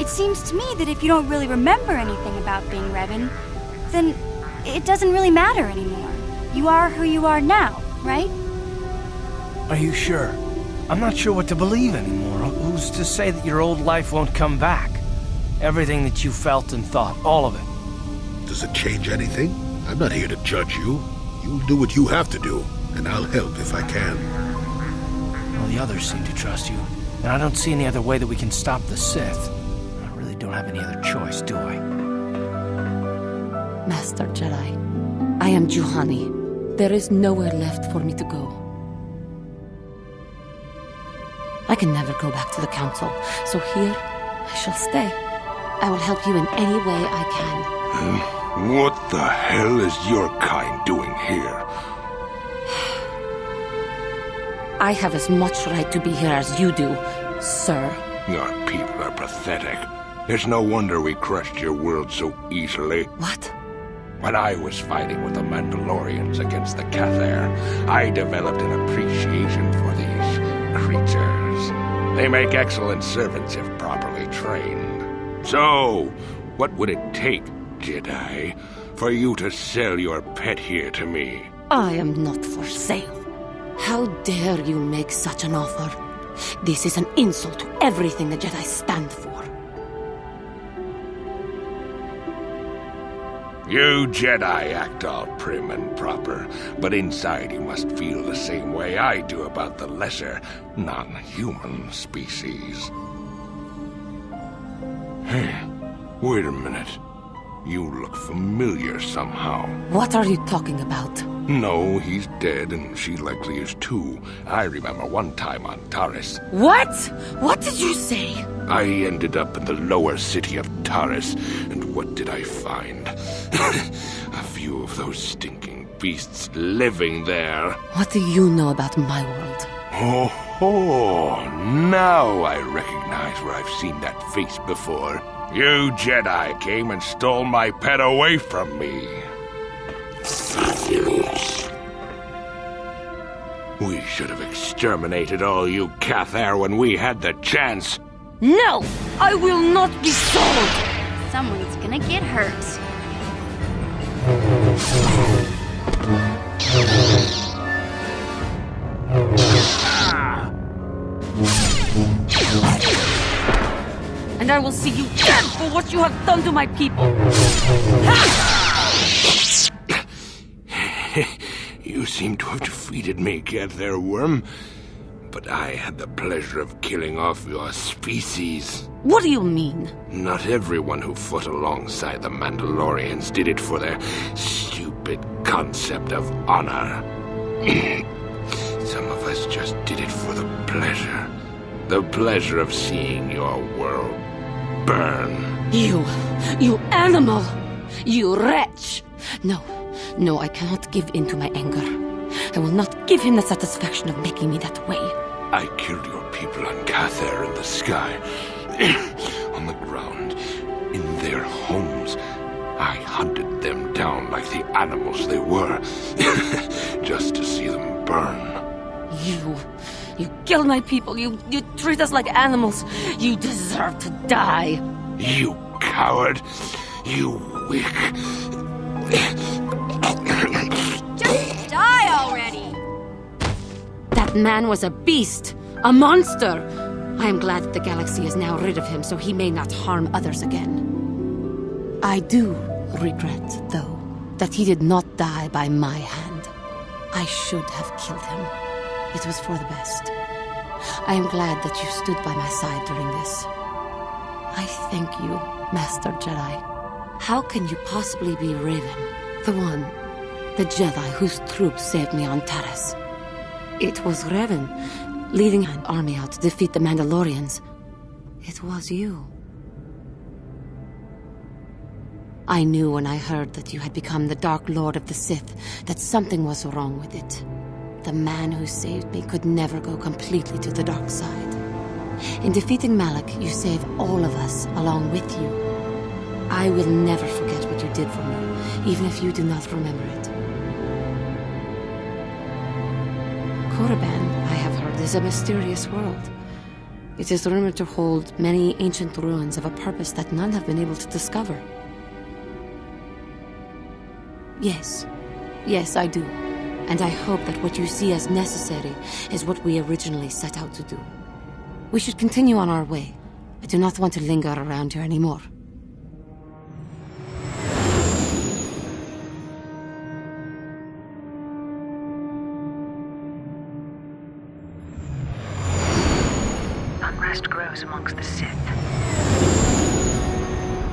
It seems to me that if you don't really remember anything about being Revan, then it doesn't really matter anymore. You are who you are now, right? Are you sure? I'm not sure what to believe anymore. Who's to say that your old life won't come back? Everything that you felt and thought, all of it. Does it change anything? I'm not here to judge you. You'll do what you have to do, and I'll help if I can. Well, the others seem to trust you, and I don't see any other way that we can stop the Sith. I really don't have any other choice, do I? Master Jedi, I am Juhani. There is nowhere left for me to go. I can never go back to the Council, so here I shall stay. I will help you in any way I can. What the hell is your kind doing here? I have as much right to be here as you do, sir. Your people are pathetic. It's no wonder we crushed your world so easily. What? When I was fighting with the Mandalorians against the KOTOR, I developed an appreciation for these creatures. They make excellent servants if properly trained. So, what would it take, Jedi, for you to sell your pet here to me? I am not for sale. How dare you make such an offer? This is an insult to everything the Jedi stand for. You Jedi act all prim and proper, but inside you must feel the same way I do about the lesser, non-human species. Hey, wait a minute. You look familiar somehow. What are you talking about? No, he's dead, and she likely is too. I remember one time on Taris. What? What did you say? I ended up in the lower city of Taris, and what did I find? A few of those stinking beasts living there. What do you know about my world? Oh, now I recognize where I've seen that face before. You Jedi came and stole my pet away from me. We should have exterminated all you KOTOR when we had the chance. No! I will not be sold! Someone's gonna get hurt. And I will see you dead for what you have done to my people! You seem to have defeated me, KOTOR worm. But I had the pleasure of killing off your species. What do you mean? Not everyone who fought alongside the Mandalorians did it for their stupid concept of honor. Some of us just did it for the pleasure. The pleasure of seeing your world burn. You animal! You wretch! No, I cannot give in to my anger. I will not give him the satisfaction of making me that way. I killed your people on KOTOR in the sky, on the ground, in their homes. I hunted them down like the animals they were, just to see them burn. You killed my people. You treat us like animals. You deserve to die. You coward. You weak. Just die already! That man was a beast. A monster. I am glad that the galaxy is now rid of him so he may not harm others again. I do regret, though, that he did not die by my hand. I should have killed him. It was for the best. I am glad that you stood by my side during this. I thank you, Master Jedi. How can you possibly be Revan? The Jedi whose troops saved me on Taris. It was Revan, leading an army out to defeat the Mandalorians. It was you. I knew when I heard that you had become the Dark Lord of the Sith that something was wrong with it. The man who saved me could never go completely to the dark side. In defeating Malak, you save all of us along with you. I will never forget what you did for me, even if you do not remember it. Korriban, I have heard, is a mysterious world. It is rumored to hold many ancient ruins of a purpose that none have been able to discover. Yes. Yes, I do. And I hope that what you see as necessary is what we originally set out to do. We should continue on our way. I do not want to linger around here anymore. Unrest grows amongst the Sith.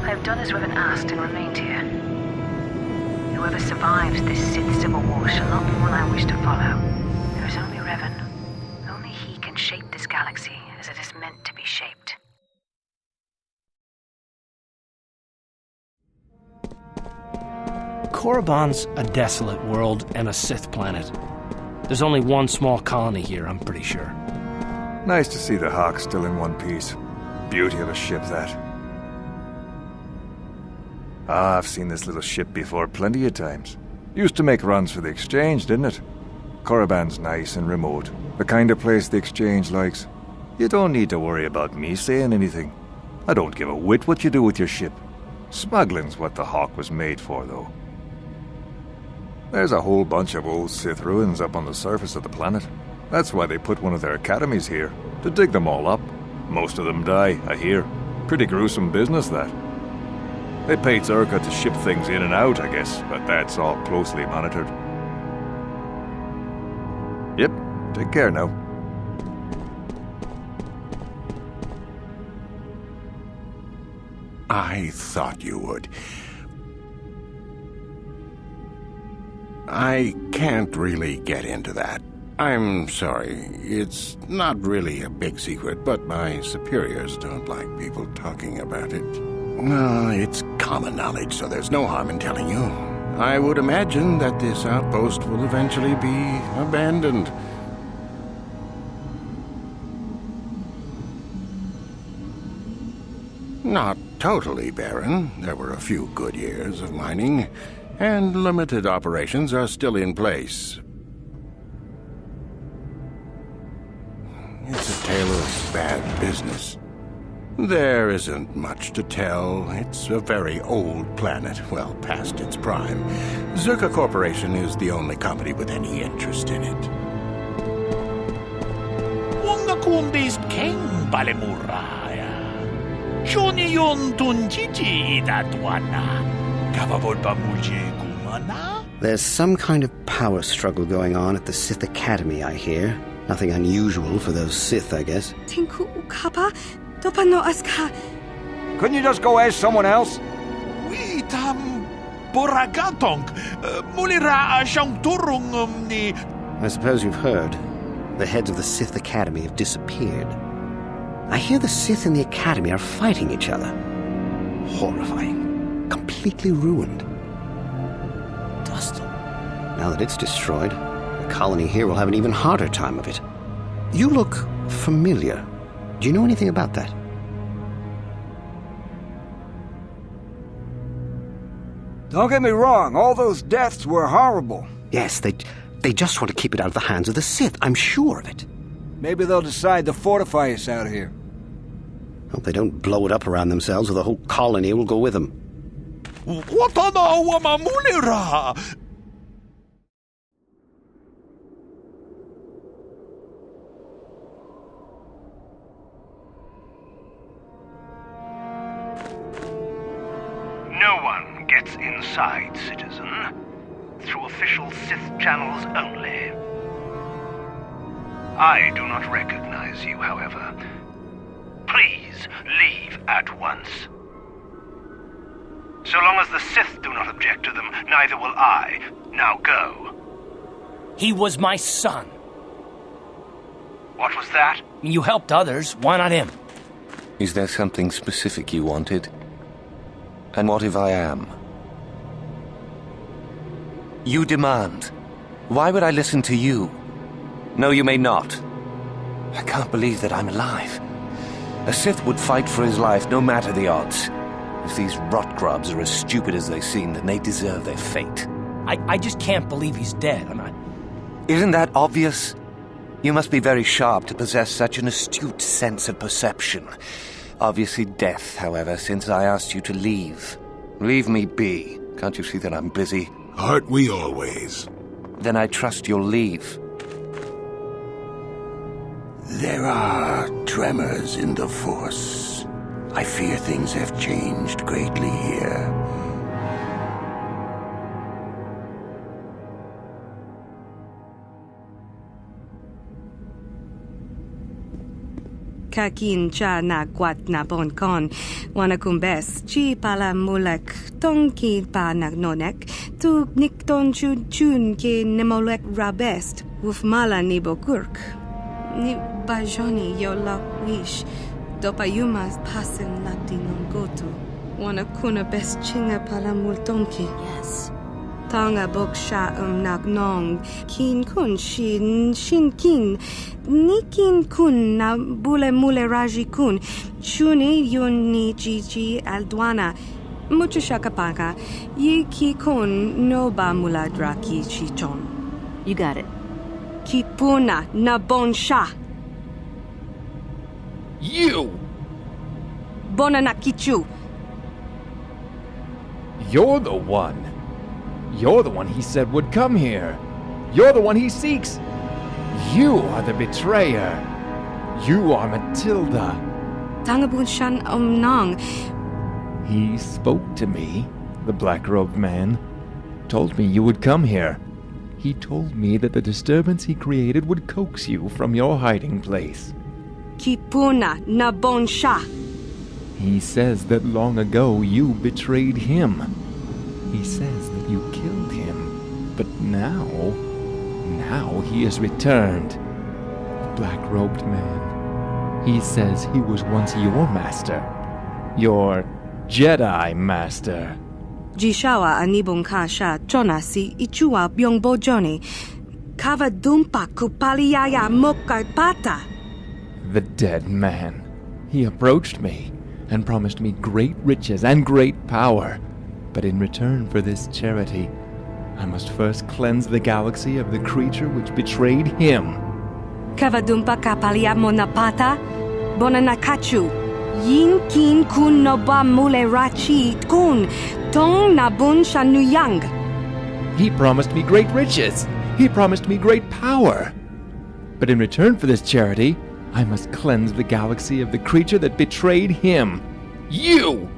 I have done as Revan asked and remained here. Whoever survives this Sith Civil War shall not be one I wish to follow. There is only Revan. Only he can shape this galaxy as it is meant to be shaped. Korriban's a desolate world and a Sith planet. There's only one small colony here, I'm pretty sure. Nice to see the Hawk still in one piece. Beauty of a ship, that. Ah, I've seen this little ship before plenty of times. Used to make runs for the Exchange, didn't it? Korriban's nice and remote. The kind of place the Exchange likes. You don't need to worry about me saying anything. I don't give a whit what you do with your ship. Smuggling's what the Hawk was made for, though. There's a whole bunch of old Sith ruins up on the surface of the planet. That's why they put one of their academies here, to dig them all up. Most of them die, I hear. Pretty gruesome business, that. They pay Zerka to ship things in and out, I guess, but that's all closely monitored. Yep, take care now. I thought you would. I can't really get into that. I'm sorry. It's not really a big secret, but my superiors don't like people talking about it. Well, it's common knowledge, so there's no harm in telling you. I would imagine that this outpost will eventually be abandoned. Not totally barren. There were a few good years of mining, and limited operations are still in place. It's a tale of bad business. There isn't much to tell. It's a very old planet, well past its prime. Zerka Corporation is the only company with any interest in it. Wongakundis king balemuraya. Shoniyon tunjiji idatwana. Kavabodba mulje kumana. There's some kind of power struggle going on at the Sith Academy, I hear. Nothing unusual for those Sith, I guess. Tinku ukapa dopano aska. Couldn't you just go ask someone else? We tam boragatong mulira shangturung ni. I suppose you've heard. The heads of the Sith Academy have disappeared. I hear the Sith in the Academy are fighting each other. Horrifying. Completely ruined. Dust. Now that it's destroyed, the colony here will have an even harder time of it. You look familiar. Do you know anything about that? Don't get me wrong, all those deaths were horrible. Yes, they just want to keep it out of the hands of the Sith, I'm sure of it. Maybe they'll decide to fortify us out here. Hope they don't blow it up around themselves, or the whole colony will go with them. No one gets inside, citizen. Through official Sith channels only. I do not recognize you, however. Please leave at once. So long as the Sith do not object to them, neither will I. Now go. He was my son. What was that? You helped others, why not him? Is there something specific you wanted? And what if I am? You demand. Why would I listen to you? No, you may not. I can't believe that I'm alive. A Sith would fight for his life no matter the odds. If these rot grubs are as stupid as they seem, then they deserve their fate. I just can't believe he's dead. Isn't that obvious? You must be very sharp to possess such an astute sense of perception. Obviously death, however, since I asked you to leave. Leave me be. Can't you see that I'm busy? Aren't we always? Then I trust you'll leave. There are tremors in the Force. I fear things have changed greatly here. Kakin cha na kwat na bon kon, wanakumbes, chi pala mulek, tonki pa nagnonek, tu nikton chun ki nemolek rabest, wuf mala ni bokurk. Ni bajoni yo la wish, dopa yumas pasen lati non gotu, wanakuna best chinga pala multonki. Yes. Tanga bok sha nagnong, kin kun shin kin, ni kin kun na bule mule raji kun, chuni yun ni jiji aldwana, mucho shakapaka, yi ki kun no ba mula draki chichon. You got it. Ki puna na bon sha. You! Bona na kichu. You're the one. You're the one he said would come here. You're the one he seeks. You are the betrayer. You are Matilda. Tangabun shan nang. He spoke to me, the black-robed man. Told me you would come here. He told me that the disturbance he created would coax you from your hiding place. Kipuna na bon sha. He says that long ago you betrayed him. He says that you killed him. But now he has returned. The black-robed man. He says he was once your master. Your Jedi master. Jishawa anibong kasha chonasi ichua byongbo joni. Kava dumpa kupaliyaya moka pata. The dead man. He approached me and promised me great riches and great power. But in return for this charity, I must first cleanse the galaxy of the creature which betrayed him. Kavadumpa kapalia monapata, bonanakachu, yin kin kun noba mule rachi kun, tong nabun shanuyang. He promised me great riches. He promised me great power. But in return for this charity, I must cleanse the galaxy of the creature that betrayed him. You!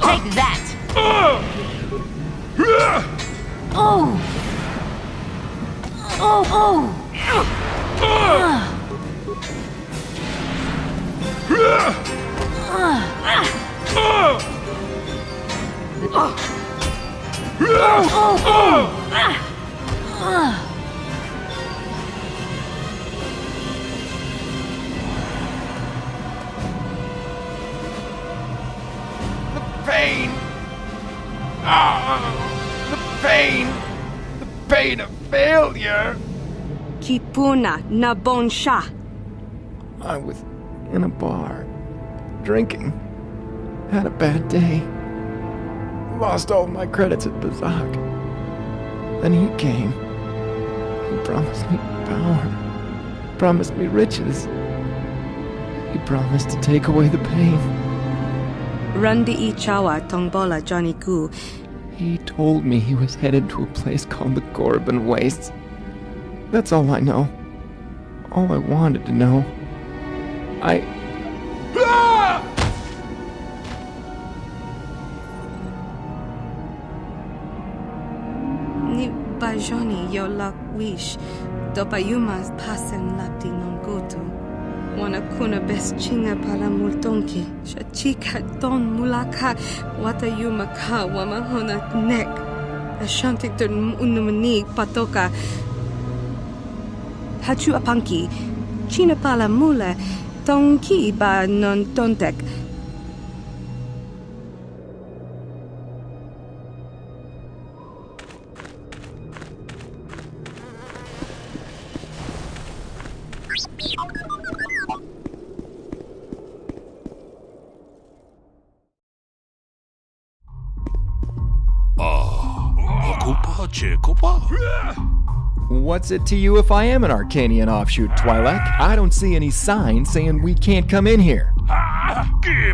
Take that! Oh! Oh! Pain! The pain of failure! Kipuna na bon sha. I was in a bar, drinking, had a bad day, lost all my credits at Bazak. Then he came. He promised me power, promised me riches. He promised to take away the pain. Rundi ichawa tongbola Johnny Gu. He told me he was headed to a place called the Korriban Wastes. That's all I know. All I wanted to know. Ni bajoni yo lak wish, dopa yumas pasen lati non gotu. Wana kuna best chinga pala multonki, shachika don mulaka, wata yumaka wamahona nek. Ashantik dun unumani patoka. Hachu apanki, china pala mule, tonki ba non tontek. What's it to you if I am an Arcanian offshoot, Twi'lek? I don't see any signs saying we can't come in here. What do you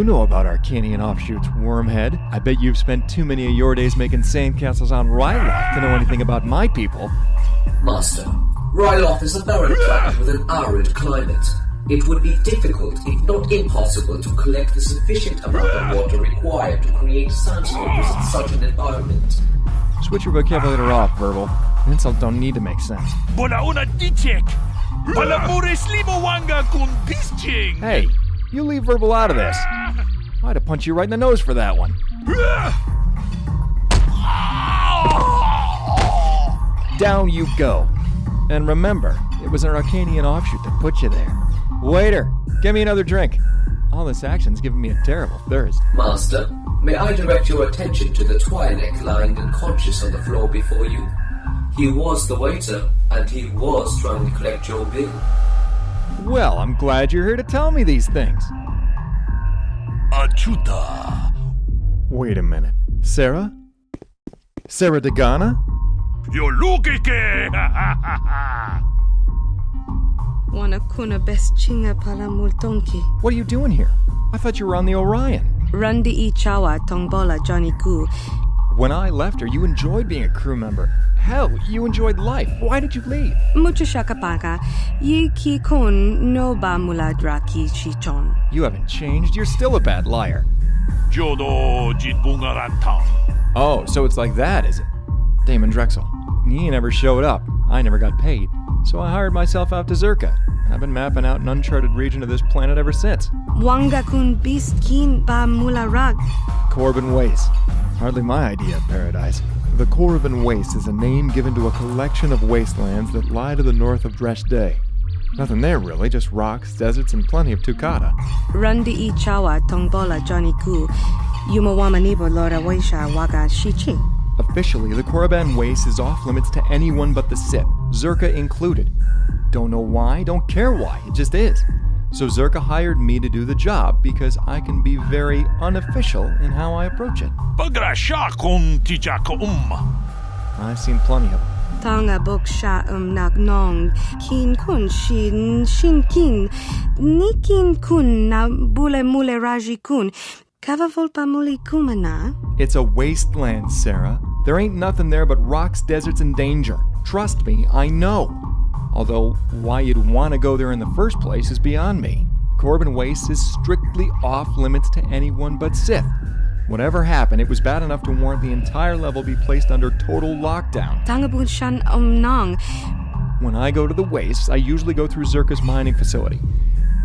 know about Arcanian offshoots, Wormhead? I bet you've spent too many of your days making sandcastles on Ryloth to know anything about my people. Master, Ryloth is a barren planet with an arid climate. It would be difficult, if not impossible, to collect the sufficient amount of water required to create sandstorms in such an environment. Switch your vocabulary off, Verbal. Insults don't need to make sense. Hey, you leave Verbal out of this. I'd have punched you right in the nose for that one. Down you go. And remember, it was an Arcanian offshoot that put you there. Waiter, give me another drink. All this action's giving me a terrible thirst. Master, may I direct your attention to the Twi'lek lying unconscious on the floor before you? He was the waiter, and he was trying to collect your bill. Well, I'm glad you're here to tell me these things. Achuta. Wait a minute. Sarah? Sarah Dagana? Wanakuna best chinga pala multonki. What are you doing here? I thought you were on the Orion. Randi I chawa tongbola Johnny Ku. When I left her, you enjoyed being a crew member. Hell, you enjoyed life. Why did you leave? Mucho shakapaka. Yi ki kun no ba muladra ki chichon. You haven't changed. You're still a bad liar. Oh, so it's like that, is it? Daemon Drexl. He never showed up. I never got paid. So I hired myself out to Zerka. I've been mapping out an uncharted region of this planet ever since. Wanga kun beast kin ba mularag. Korriban Waste. Hardly my idea of paradise. The Korriban Waste is a name given to a collection of wastelands that lie to the north of Dresh Day. Nothing there really, just rocks, deserts, and plenty of Tukata. Randi I chawa tongbola Johnny Ku. Yumawamanibo lora waisha waga shiching. Officially, the Korriban Waste is off limits to anyone but the Sith, Zerka included. Don't know why, don't care why, it just is. So Zerka hired me to do the job because I can be very unofficial in how I approach it. I've seen plenty of them. Tanga bok sha nak nong. Kin kun shin kin. Nikin kun na bule mule raji kun. Kava volpa muli kumana. It's a wasteland, Sarah. There ain't nothing there but rocks, deserts, and danger. Trust me, I know. Although, why you'd want to go there in the first place is beyond me. Korriban Waste is strictly off limits to anyone but Sith. Whatever happened, it was bad enough to warrant the entire level be placed under total lockdown. Tangabun shan nong. When I go to the Wastes, I usually go through Zerka's mining facility.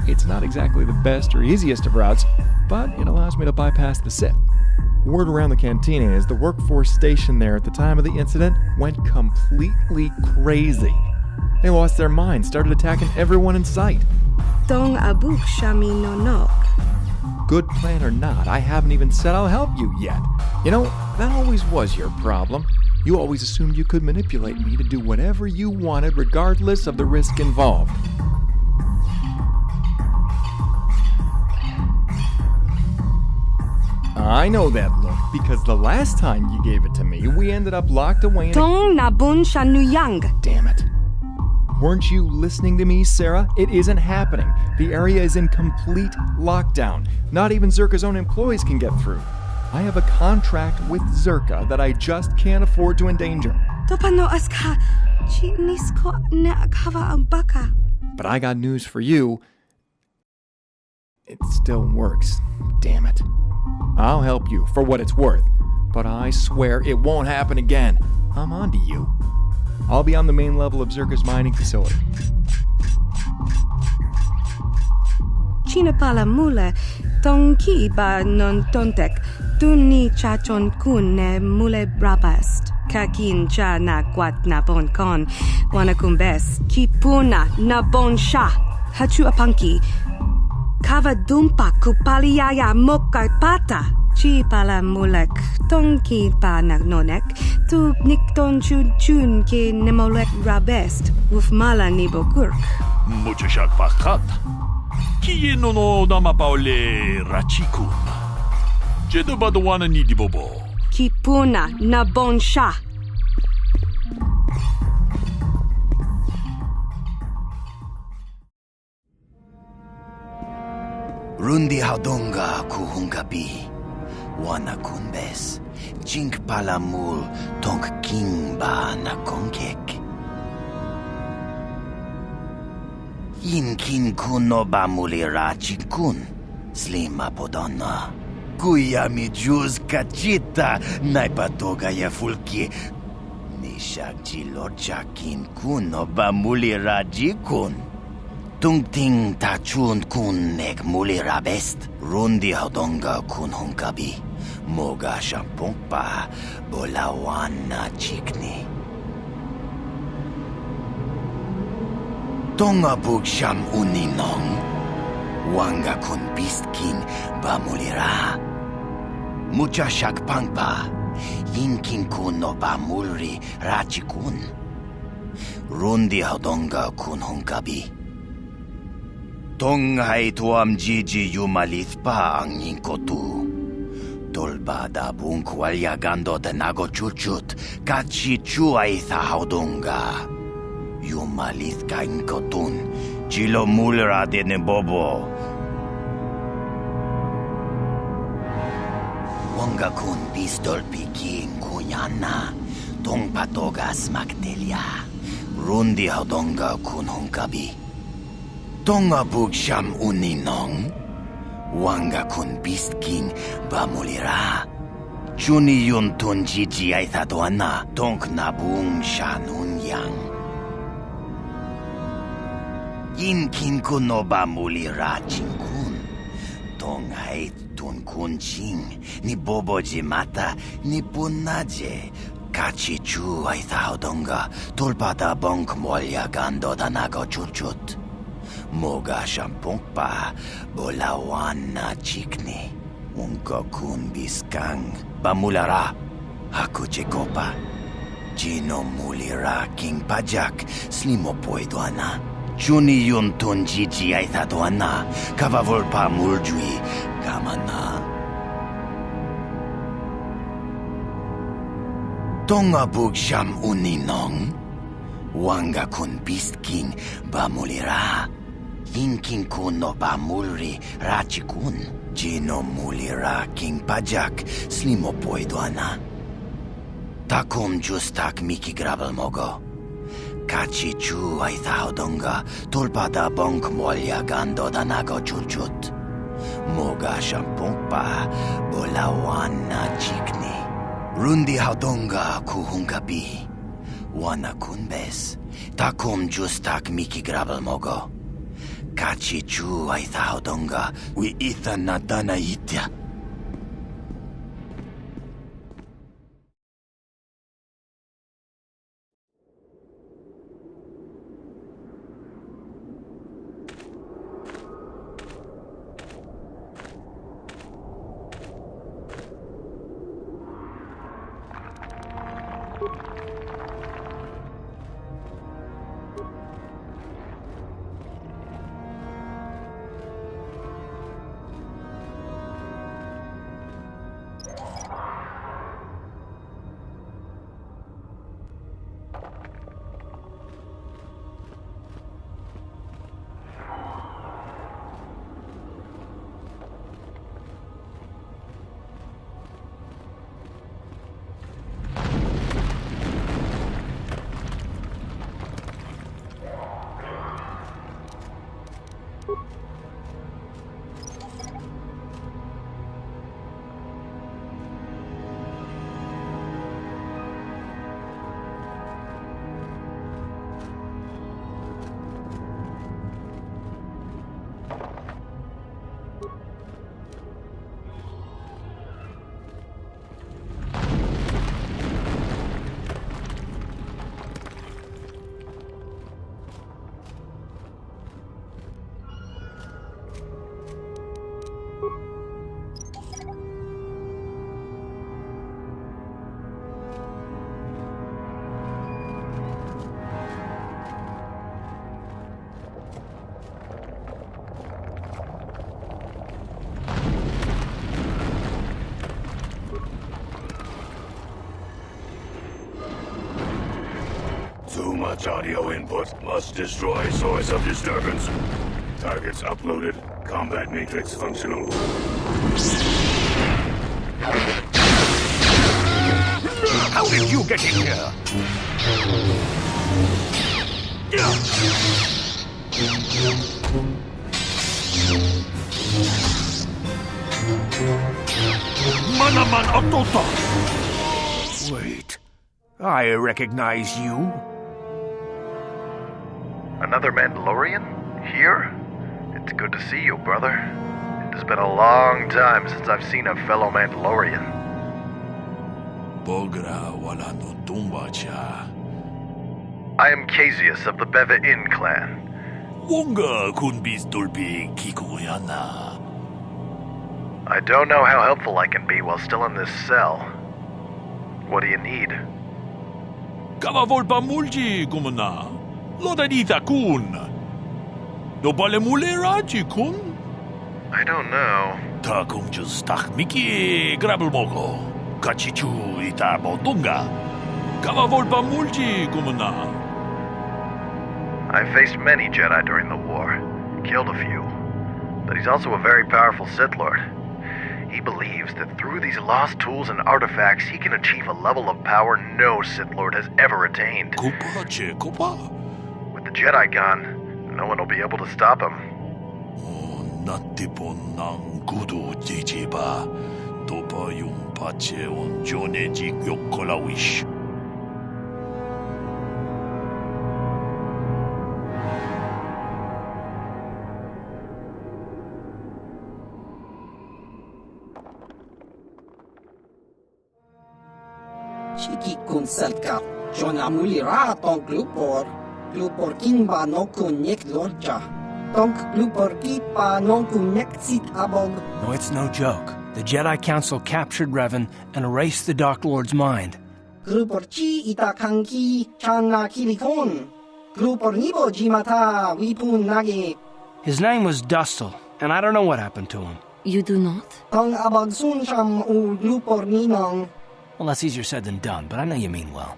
It's not exactly the best or easiest of routes, but it allows me to bypass the Sith. Word around the cantina is the workforce stationed there at the time of the incident went completely crazy. They lost their minds, started attacking everyone in sight. Dong abuk shami no nok. Good plan or not, I haven't even said I'll help you yet. You know, that always was your problem. You always assumed you could manipulate me to do whatever you wanted regardless of the risk involved. I know that look, because the last time you gave it to me, we ended up locked away in Dong nabun shanuyang. Damn it. Weren't you listening to me, Sarah? It isn't happening. The area is in complete lockdown. Not even Zerka's own employees can get through. I have a contract with Zerka that I just can't afford to endanger. But I got news for you. It still works. Damn it. I'll help you for what it's worth, but I swear it won't happen again. I'm on to you. I'll be on the main level of Zerka's mining facility. Chinapala mule, tonki ba non tontek, tuni chachon kun ne mule brabast. Kakin cha na kwat na bon kon, wanakumbes, kipuna na bon sha, hachu apanki. Kava dumpa kupaliaya moka pata. Chi pala mulek, tonki pa nagnonek, tu nikton chun ki nemolek rabest, uf mala nibo gurk. Muchashak pakat. Kienono namapaole rachikun. Jeda badawana ni dibobo. Kipuna na bonsha. Rundi haudonga kuhungabi. Wana kunbes. Jink palamul tonk king ba na konkek. Yin kin kuno ba mulira chinkun. Slima podonna. Kuya mi juz kachita naipatoga ya fulki. Nishak jilocha kin kuno ba mulira jikun. Tungting tachun kun nek mulira best. Rundi haudonga kun hunkabi. Moga shampongpa bolawana chikni. Tonga bug sham uninong. Wanga kun bistkin ba mulira. Mucha shak pangpa. Yinkin kun no ba mulri rachikun. Rundi haudonga kun hunkabi. Tong hai tuam jiji yumalithpa ang yinkotu. Tolbada bung walyagando de nago chuchut, kachi chuay tha haudunga. Yumalith ka inkotun, chilo mulra de nebobo. Wanga kun pistol piki kunyana, tong patogas magdelia. Rundi haudunga kun hunkabi. Tonga bug sham uninong. Wanga kun beast king ba mulira. Chuni yun tun jiji ay thadwana tonk nabung shanun yang. Yin kin kun no ba mulira chinkun. Tong ay tun kun ching ni bobo jimata ni punaje. Kachi chu ay thadonga tulpada bonk molya gando danago chuchut. Moga shampongpa bolawana chikni. Unko kun biskang bamulara haku chekopa. Jino mulira king pajak slimo poidoana. Chuni yun tun jiji ay thadwana kavavolpa muljui kamana. Tonga bug sham uninong. Wanga kun beast king bamulira. Yinkin kun no ba mulri rachikun. Jino mulira king pajak slimo poidoana. Takum justak miki grabel mogo. Kachi chu ay thaudonga tulpada bonk molya gando danago chulchut. Moga shampongpa bolawana chikni. Rundi haudonga kuhungabi. Wana kunbes. Takum justak miki grabel mogo. Kachi chu ay thaudonga wi itha nadana itya. Such audio input must destroy source of disturbance. Targets uploaded. Combat matrix functional. How did you get in here? Manaman Otota! Wait, I recognize you. Another Mandalorian? Here? It's good to see you, brother. It has been a long time since I've seen a fellow Mandalorian. Bogra wala no tumbacha. I am Casius of the Beva Inn clan. Wonga kunbis dolbi kikuyana. I don't know how helpful I can be while still in this cell. What do you need? Kava volpa mulji kumana. Lodanita kun. No bale muleraji kun. I don't know. Ta kum just tak miki grabel moko. Kachichu ita botunga. Kava volpa mulji kumana. I faced many Jedi during the war. Killed a few. But he's also a very powerful Sith Lord. He believes that through these lost tools and artifacts, he can achieve a level of power no Sith Lord has ever attained. With the Jedi gone, no one will be able to stop him. Natipon nang gudu jijiba. Topa yung pache on joneji yokkolawish. Chiki kun selkat, Jona mulira tong glupor kimba no kun nek lorja. Tong glupor kipa no kun nek sit abog. No, it's no joke. The Jedi Council captured Revan and erased the Dark Lord's mind. Glupor chi ita kanki channa kilikon. Glupor nibo jimata wipun nage. His name was Dustil, and I don't know what happened to him. You do not? Tong abog sun sham u glupor ninong. Well, that's easier said than done, but I know you mean well.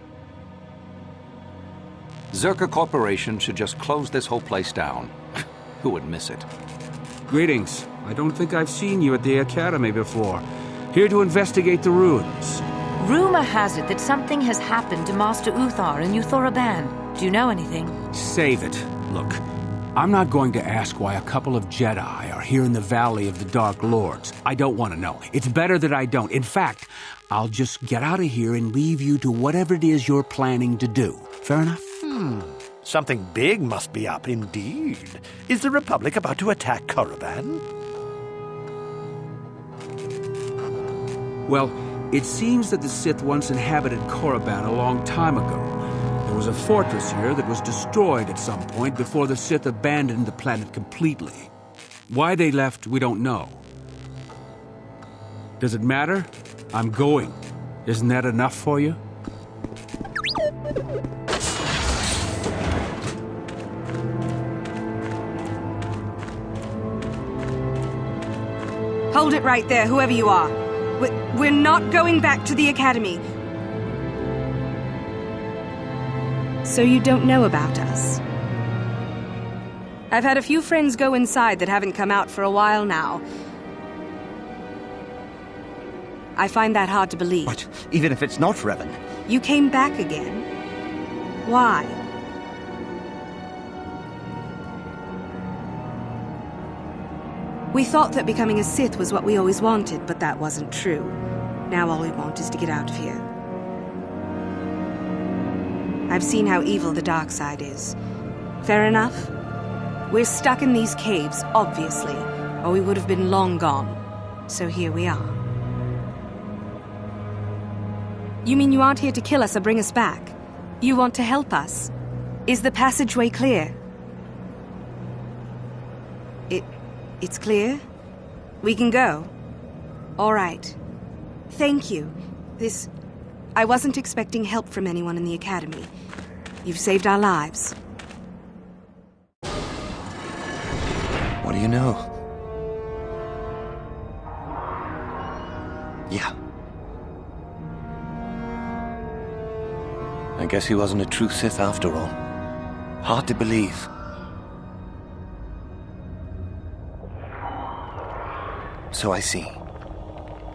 Zerka Corporation should just close this whole place down. Who would miss it? Greetings. I don't think I've seen you at the Academy before. Here to investigate the ruins. Rumor has it that something has happened to Master Uthar and Korriban. Do you know anything? Save it. Look, I'm not going to ask why a couple of Jedi are here in the Valley of the Dark Lords. I don't want to know. It's better that I don't. In fact, I'll just get out of here and leave you to whatever it is you're planning to do. Fair enough? Something big must be up indeed. Is the Republic about to attack Korriban? Well, it seems that the Sith once inhabited Korriban a long time ago. There was a fortress here that was destroyed at some point before the Sith abandoned the planet completely. Why they left, we don't know. Does it matter? I'm going. Isn't that enough for you? Hold it right there, whoever you are. We're not going back to the Academy. So you don't know about us? I've had a few friends go inside that haven't come out for a while now. I find that hard to believe. What? Even if it's not Revan? You came back again? Why? We thought that becoming a Sith was what we always wanted, but that wasn't true. Now all we want is to get out of here. I've seen how evil the dark side is. Fair enough? We're stuck in these caves, obviously, or we would have been long gone. So here we are. You mean you aren't here to kill us or bring us back? You want to help us? Is the passageway clear? It's clear? We can go? All right. Thank you. I wasn't expecting help from anyone in the Academy. You've saved our lives. What do you know? Yeah. I guess he wasn't a true Sith after all. Hard to believe. So I see.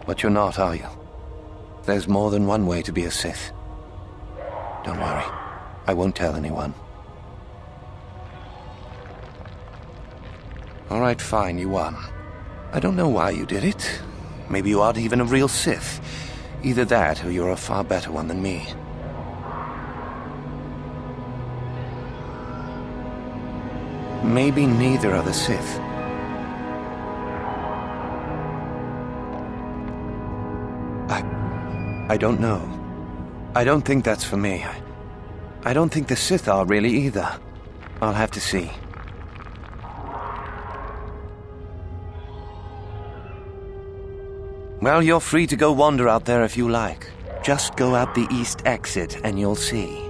But you're not, are you? There's more than one way to be a Sith. Don't worry. I won't tell anyone. All right, fine, you won. I don't know why you did it. Maybe you aren't even a real Sith. Either that, or you're a far better one than me. Maybe neither are the Sith. I don't know. I don't think that's for me. I don't think the Sith are really either. I'll have to see. Well, you're free to go wander out there if you like. Just go out the east exit and you'll see.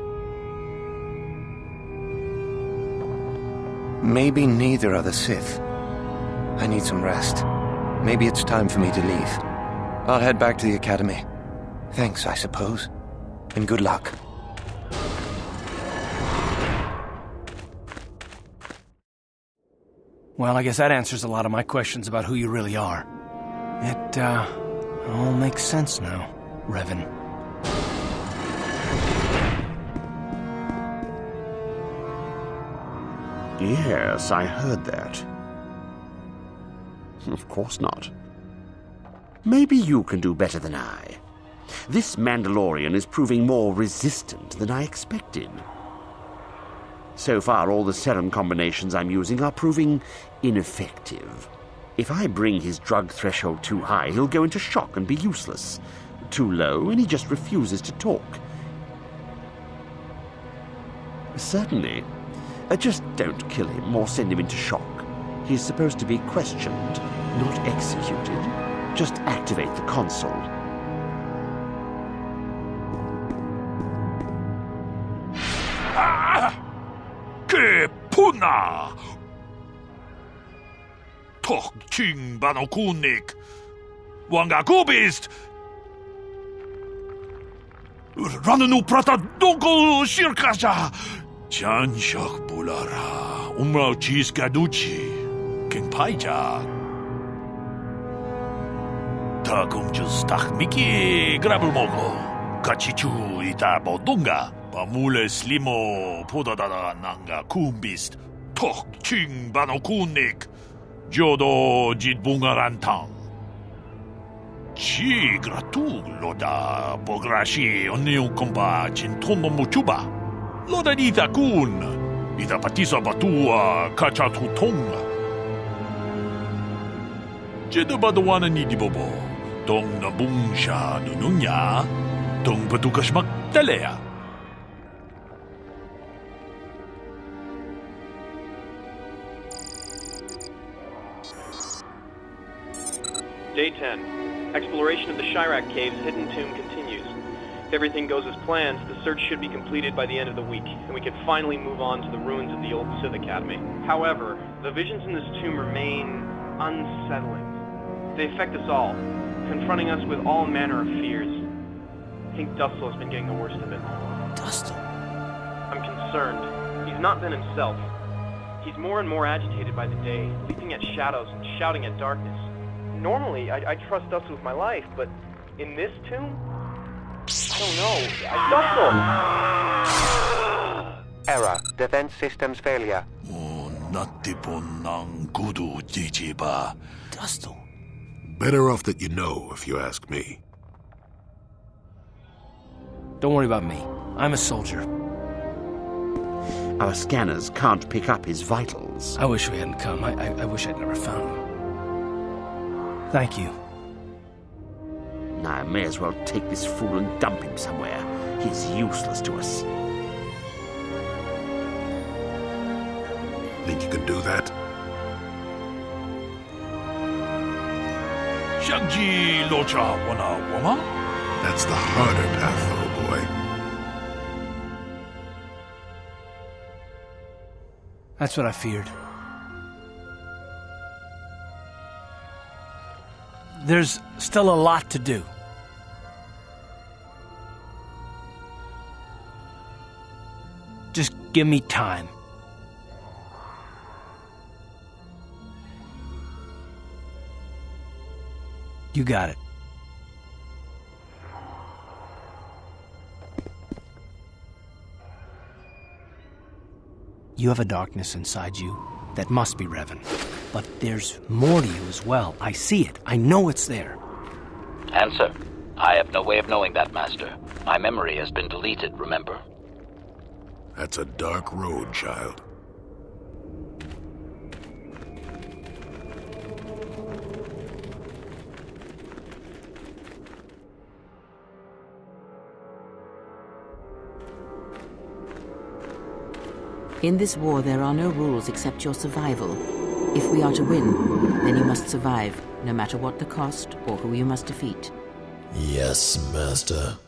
Maybe neither are the Sith. I need some rest. Maybe it's time for me to leave. I'll head back to the academy. Thanks, I suppose. And good luck. Well, I guess that answers a lot of my questions about who you really are. It, all makes sense now, Revan. Yes, I heard that. Of course not. Maybe you can do better than I. This Mandalorian is proving more resistant than I expected. So far, all the serum combinations I'm using are proving ineffective. If I bring his drug threshold too high, he'll go into shock and be useless. Too low, and he just refuses to talk. Certainly. Just don't kill him or send him into shock. He's supposed to be questioned, not executed. Just activate the console. Que puna! Toch ching banokunik! Wanga kubist! Rananu prata dogol shirkaja! Chanshak bulara, umrao chis gaduchi, king paija. Takum jus tak miki grabulmogo, kachichu ita bodunga. Pamule slimo podadada nanga kumbist, tok ching banokunik, jodo jitbungarantang. Chi gratug loda bograshi oniu komba jintono muchuba. Loda ita kun, ita patisa batua kachatutonga. Jeda badawana ni dibobo, tong nabungsha nununya, tong batukas magdalea. Day 10. Exploration of the Chirac Cave's hidden tomb continues. If everything goes as planned, the search should be completed by the end of the week, and we can finally move on to the ruins of the old Sith Academy. However, the visions in this tomb remain unsettling. They affect us all, confronting us with all manner of fears. I think Dustle has been getting the worst of it. Dustle? I'm concerned. He's not been himself. He's more and more agitated by the day, leaping at shadows and shouting at darkness. Normally, I trust Dustle with my life, but in this tomb? I don't know. Dustle! Error. Defense systems failure. Dustle. Better off that you know, if you ask me. Don't worry about me. I'm a soldier. Our scanners can't pick up his vitals. I wish we hadn't come. I wish I'd never found him. Thank you. I may as well take this fool and dump him somewhere. He's useless to us. Think you can do that? Shangji locha wana wama? That's the harder path, oh boy. That's what I feared. There's still a lot to do. Just give me time. You got it. You have a darkness inside you that must be Revan. But there's more to you as well. I see it. I know it's there. Answer. I have no way of knowing that, Master. My memory has been deleted, remember? That's a dark road, child. In this war, there are no rules except your survival. If we are to win, then you must survive, no matter what the cost or who you must defeat. Yes, Master.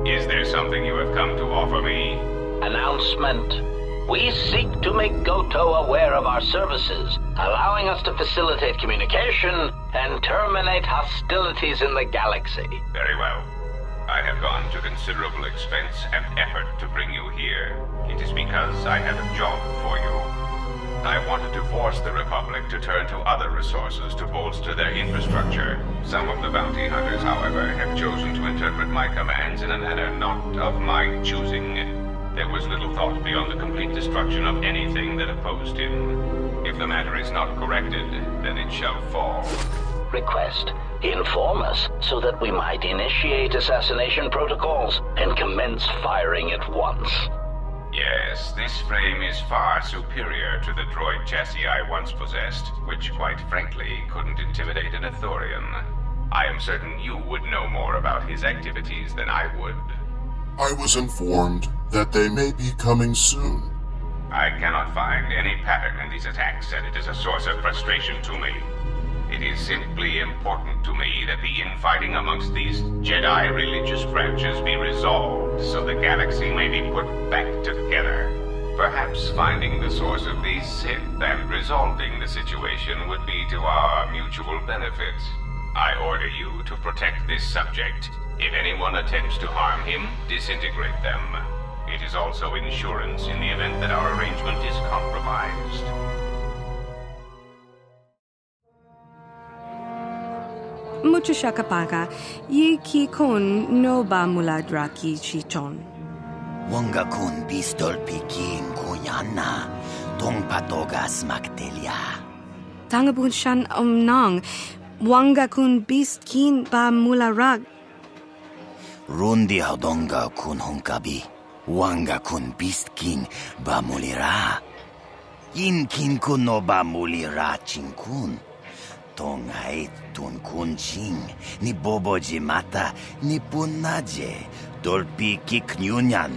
Is there something you have come to offer me? Announcement. We seek to make KOTOR aware of our services, allowing us to facilitate communication and terminate hostilities in the galaxy. Very well. I have gone to considerable expense and effort to bring you here. It is because I have a job for you. I wanted to force the Republic to turn to other resources to bolster their infrastructure. Some of the bounty hunters, however, have chosen to interpret my commands in a manner not of my choosing. There was little thought beyond the complete destruction of anything that opposed him. If the matter is not corrected, then it shall fall. Request. Inform us so that we might initiate assassination protocols and commence firing at once. Yes, this frame is far superior to the droid chassis I once possessed, which quite frankly couldn't intimidate an Ithorian. I am certain you would know more about his activities than I would. I was informed that they may be coming soon. I cannot find any pattern in these attacks, and it is a source of frustration to me. It is simply important to me that the infighting amongst these Jedi religious branches be resolved so the galaxy may be put back together. Perhaps finding the source of these Sith and resolving the situation would be to our mutual benefit. I order you to protect this subject. If anyone attempts to harm him, disintegrate them. It is also insurance in the event that our arrangement is compromised. Mucho shakapaka, Ycey kon no ba muladraki chichon. Wanga kun pistol pikin kunyana, tong patogas magtelia. Tangabun shan omnang, wanga kun bistkin ba mularag. Rundi hodonga kun honkabi, wanga kun bistkin ba mulira. Inkin kun no ba mulira chinkun. Tong hait tun kun ching, ni boboji mata, ni punaje, dolpi kiknyunyan.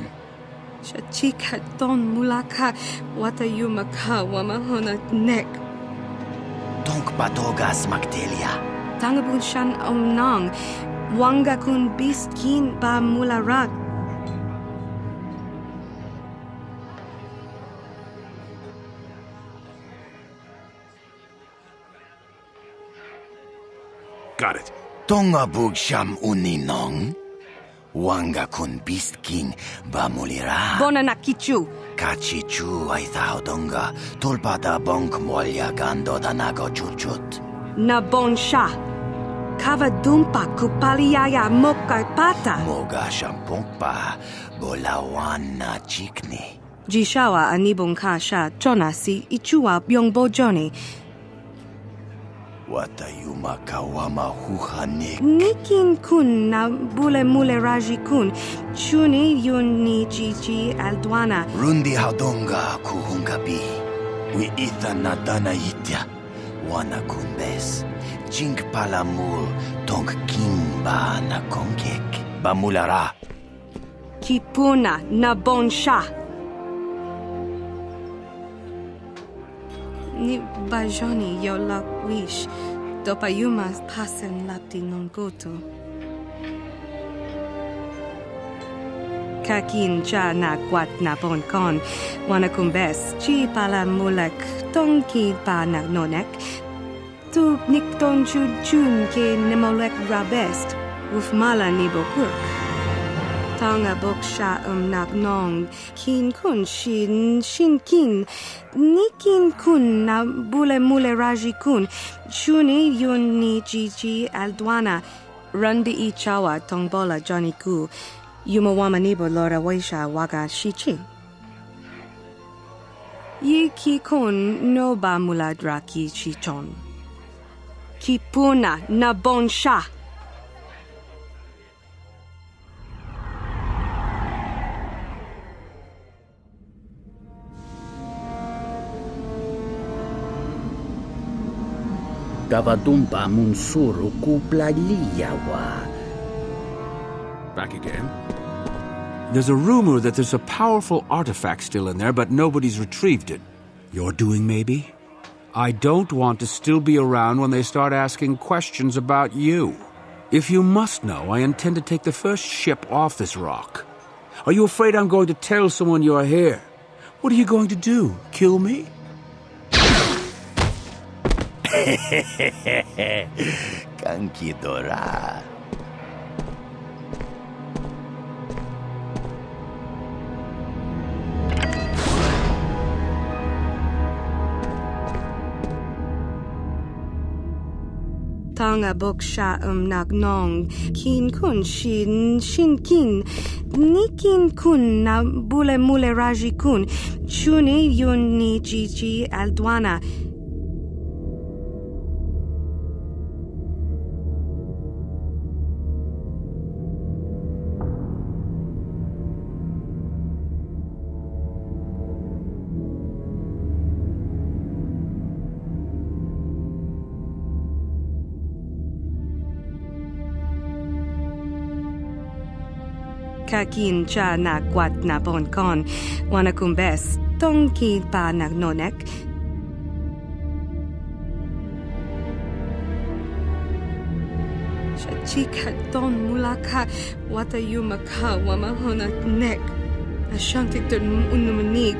Shachika ton mulaka, wata yumaka wamahona nek. Tonk patogas magtelia. Tangabun shan omnang, wanga kun bistkin ba mularag. Got it. Tonga bugsham uninong. Wanga kun bistking ba mulira. Bona nakichu. Kachichu ay taodonga. Tulpada bonk molya gando danago chuchut. Na bonsha. Kava dumpa kupaliaya moka pata. Moga shampongpa. Bolawan na chikni. Jishawa anibong kasha chona si ichua byong bojoni. Watayuma kawama huhanik. Nikin kun na bule mule raji kun. Chuni yun ni chichi aldwana. Rundi haudonga kuhungabi. Wi itha na dana itya. Wana kumbes. Jink palamul tong kimba na kongek. Bamulara. Kipuna na bonsha. Ni bajoni yo lak wish. Dopayumas pasen lapti non goto. Kakin cha na kwat na bon kon. Wanakumbes chi pala mulek tongki pa na nonek. Tu nikton chun ke nemolek rabest. Ufmala ni bokurk. Tanga boksha nak nong. Kin kun shin kin. Nikin kun na bule mule raji kun. Shuni yun ni jiji aldwana. Rundi I chawa tongbola Johnny ku. Yumawamanibo lora waisha waga shichi. Yi ki kun no ba muladra ki chichon. Ki puna na bon sha. Gavadumba munsuru kupla liyawa. Back again. There's a rumor that there's a powerful artifact still in there, but nobody's retrieved it. You're doing, maybe? I don't want to still be around when they start asking questions about you. If you must know, I intend to take the first ship off this rock. Are you afraid I'm going to tell someone you're here? What are you going to do? Kill me? Kankidora. Tanga boksha nak nong. Kin kun shin kin. Nikin kun na bule mule raji kun. Shuni yun ni jiji aldwana. Kakin cha na kwat na bon kon. Wanakumbes tongki pa na nonek. Shachika don mulaka watayumaka wamahona nek. Ashantikton unumanik.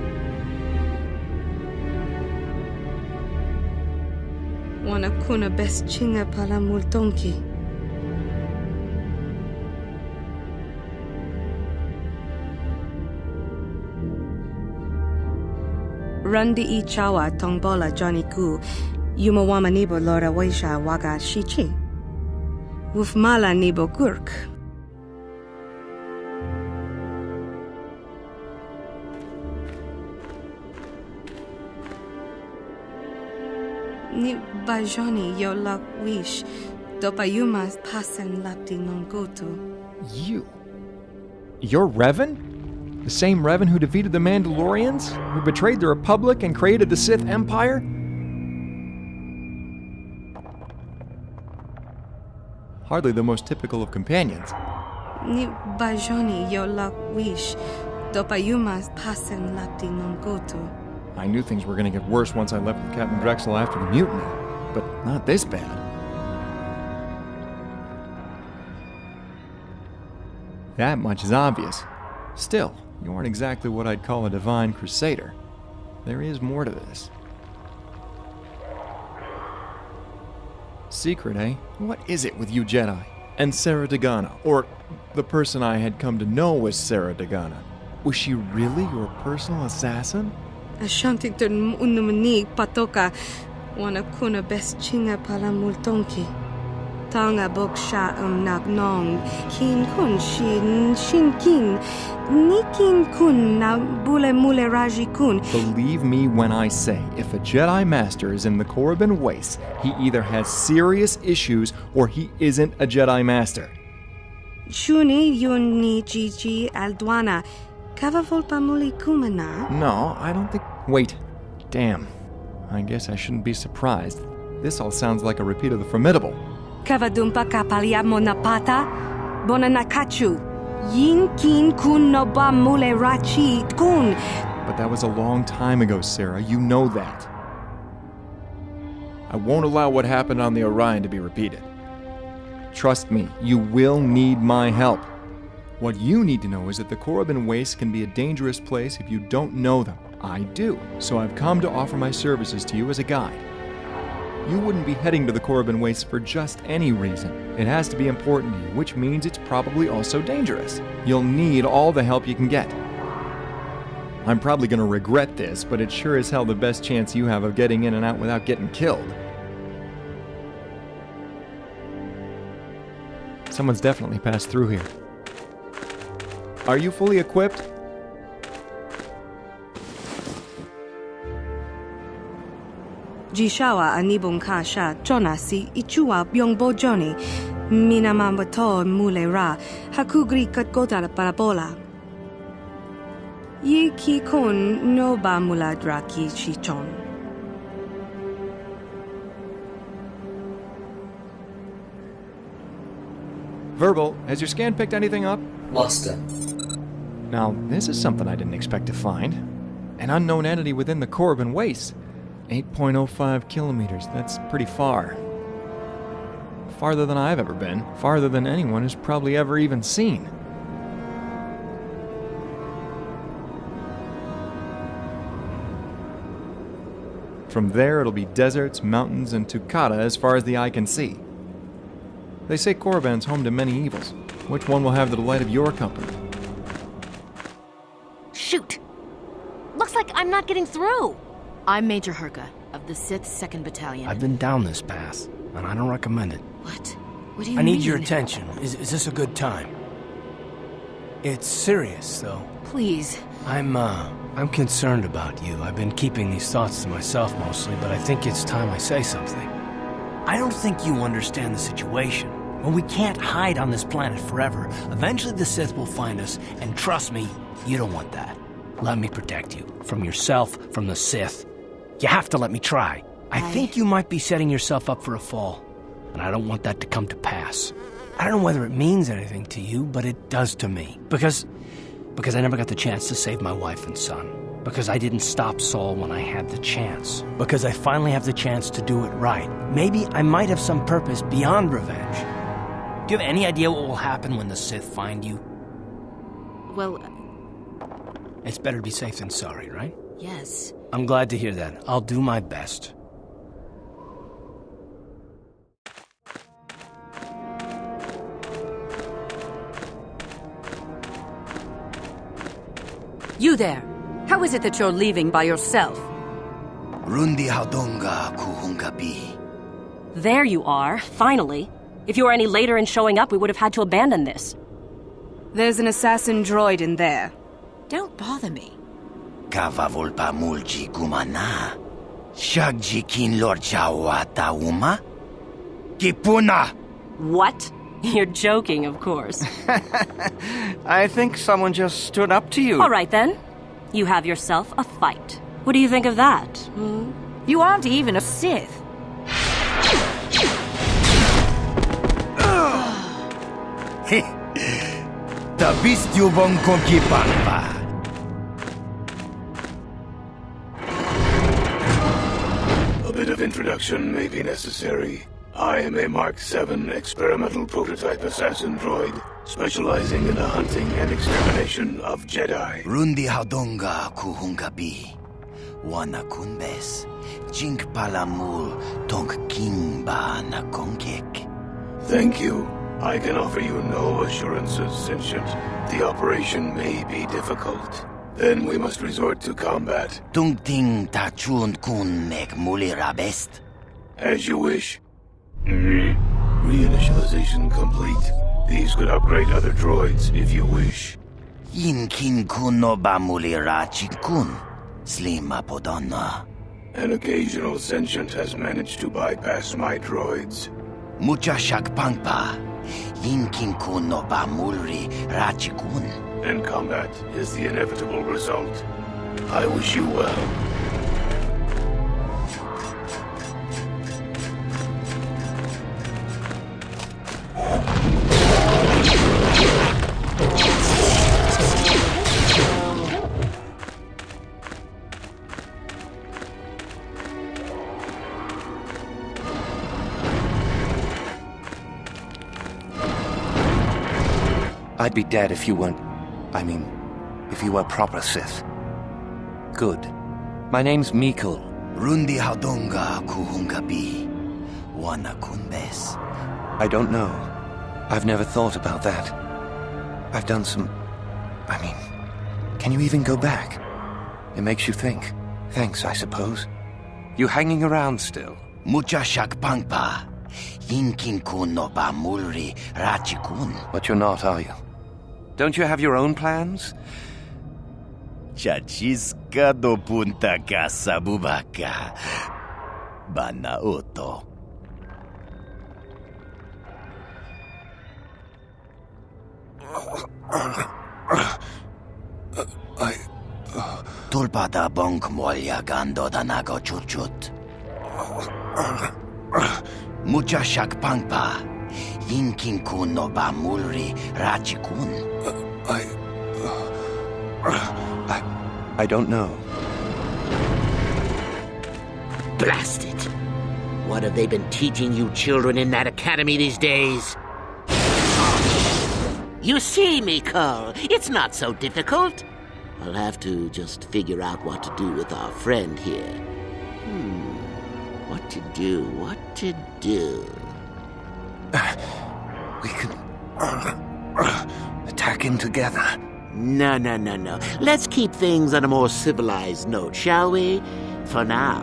Wanakuna best chinga pala multonki. Rundi I chawa tongbola Johnny ku. Yumawamanibo lora waisha waga shichi. Ufmala nibo kurk. Ni bajoni yo lak wish. Dopayumas pasen lapti non goto. You? You're Revan? The same Revan who defeated the Mandalorians? Who betrayed the Republic and created the Sith Empire? Hardly the most typical of companions. Ni bajoni yo lak wish. Dopayumas pasen lapti non goto. I knew things were going to get worse once I left with Captain Drexl after the mutiny, but not this bad. That much is obvious. Still, you aren't exactly what I'd call a divine crusader. There is more to this. Secret, eh? What is it with you Jedi? And Sarah Dagana, or the person I had come to know as Sarah Dagana. Was she really your personal assassin? Ashantikton unumanig patoka. Wanakuna best chinga pala multonki. Tanga boksha nak nong. Kin kun shin kin. Nikin kun na bule mule raji kun. Believe me when I say, if a Jedi Master is in the Korriban wastes, he either has serious issues or he isn't a Jedi Master. Shuni yun ni jiji aldwana. Kavavolpa muli kumana? No, I don't think... Wait. Damn. I guess I shouldn't be surprised. This all sounds like a repeat of the Formidable. Kavadumpa kapalia monapata? Bonanakachu. Yin kin kun no ba mule rachi kun. But that was a long time ago, Sarah. You know that. I won't allow what happened on the Orion to be repeated. Trust me, you will need my help. What you need to know is that the Korriban Wastes can be a dangerous place if you don't know them. I do, so I've come to offer my services to you as a guide. You wouldn't be heading to the Korriban Wastes for just any reason. It has to be important to you, which means it's probably also dangerous. You'll need all the help you can get. I'm probably going to regret this, but it's sure as hell the best chance you have of getting in and out without getting killed. Someone's definitely passed through here. Are you fully equipped? Jishawa anibong kasha jonasi ichua byongbo joni minamambato mulera hakugri katgota parabola. Ye ki kon no ba muladraki chichon. Verbal, has your scan picked anything up? Master. Now, this is something I didn't expect to find. An unknown entity within the Korriban Wastes. 8.05 kilometers, that's pretty far. Farther than I've ever been. Farther than anyone has probably ever even seen. From there, it'll be deserts, mountains, and Tukata as far as the eye can see. They say Korriban's home to many evils. Which one will have the delight of your company? Shoot! Looks like I'm not getting through! I'm Major Herka, of the Sith 2nd Battalion. I've been down this path, and I don't recommend it. What? What do you I mean? need your attention. Is this a good time? It's serious, though. Please. I'm concerned about you. I've been keeping these thoughts to myself mostly, but I think it's time I say something. I don't think you understand the situation. Well, we can't hide on this planet forever. Eventually the Sith will find us, and trust me, you don't want that. Let me protect you. From yourself, from the Sith. You have to let me try. I think you might be setting yourself up for a fall, and I don't want that to come to pass. I don't know whether it means anything to you, but it does to me. Because I never got the chance to save my wife and son. Because I didn't stop Saul when I had the chance. Because I finally have the chance to do it right. Maybe I might have some purpose beyond revenge. Do you have any idea what will happen when the Sith find you? Well... It's better to be safe than sorry, right? Yes. I'm glad to hear that. I'll do my best. You there! How is it that you're leaving by yourself? Rundi Haudonga Kuhungabi. There you are, finally. If you were any later in showing up, we would have had to abandon this. There's an assassin droid in there. Don't bother me. Kava volpa mulji gumana. Shagji kin lorcha wata uma. Kipuna! What? You're joking, of course. I think someone just stood up to you. All right, then. You have yourself a fight. What do you think of that? Hmm? You aren't even a Sith. Tabistubong Konkipampa. A bit of introduction may be necessary. I am a Mark VII experimental prototype assassin droid, specializing in the hunting and extermination of Jedi. Rundi Haudonga Kuhungabi. Wana Kunbes. Jink Palamul Tonk Kimba Nakonkek. Thank you. I can offer you no assurances, Sentient. The operation may be difficult. Then we must resort to combat. Tungting Tachun Kun Nek Mulirabest. As you wish. Reinitialization complete. These could upgrade other droids if you wish. Yinkin Kuno Bamulira Chikun. Slima Podonna. An occasional sentient has managed to bypass my droids. Muchashak Pangpa. Yinkin Kuno Bamulri Rachikun. And combat is the inevitable result. I wish you well. I'd be dead if you weren't... if you were proper Sith. Good. My name's Mikul. Rundi Hadonga Kuhungabi. Wana Kunbes. I don't know. I've never thought about that. I've done some... can you even go back? It makes you think. Thanks, I suppose. You hanging around still? Mucha Shakpangpa. Yinkin kun no ba mulri rachikun. But you're not, are you? Don't you have your own plans? Chachiska do punta casa bubaka. Banaoto. Tulpada bonk molya gando danago churchut. Mucha shakpangpa. Yinkin kun no ba mulri rachikun. I don't know. Blast it! What have they been teaching you children in that academy these days? You see, Mikul, it's not so difficult. I'll have to just figure out what to do with our friend here. What to do? We can... attack him together. No. Let's keep things on a more civilized note, shall we? For now,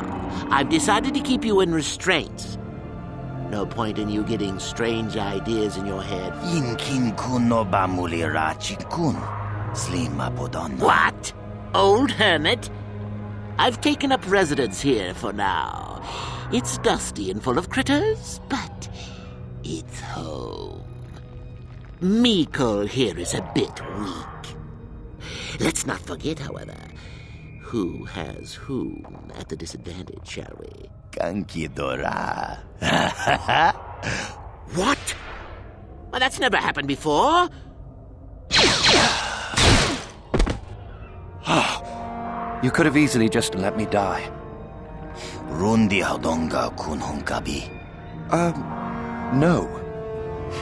I've decided to keep you in restraints. No point in you getting strange ideas in your head. Yinkin kun no ba muli rachikun. Slima podon. What? Old hermit? I've taken up residence here for now. It's dusty and full of critters, but it's home. Mikul here is a bit weak. Let's not forget, however, who has whom at the disadvantage, shall we? Kankidora. What? Well, that's never happened before. You could have easily just let me die. Rundi Hadonga Kunhunkabi. No.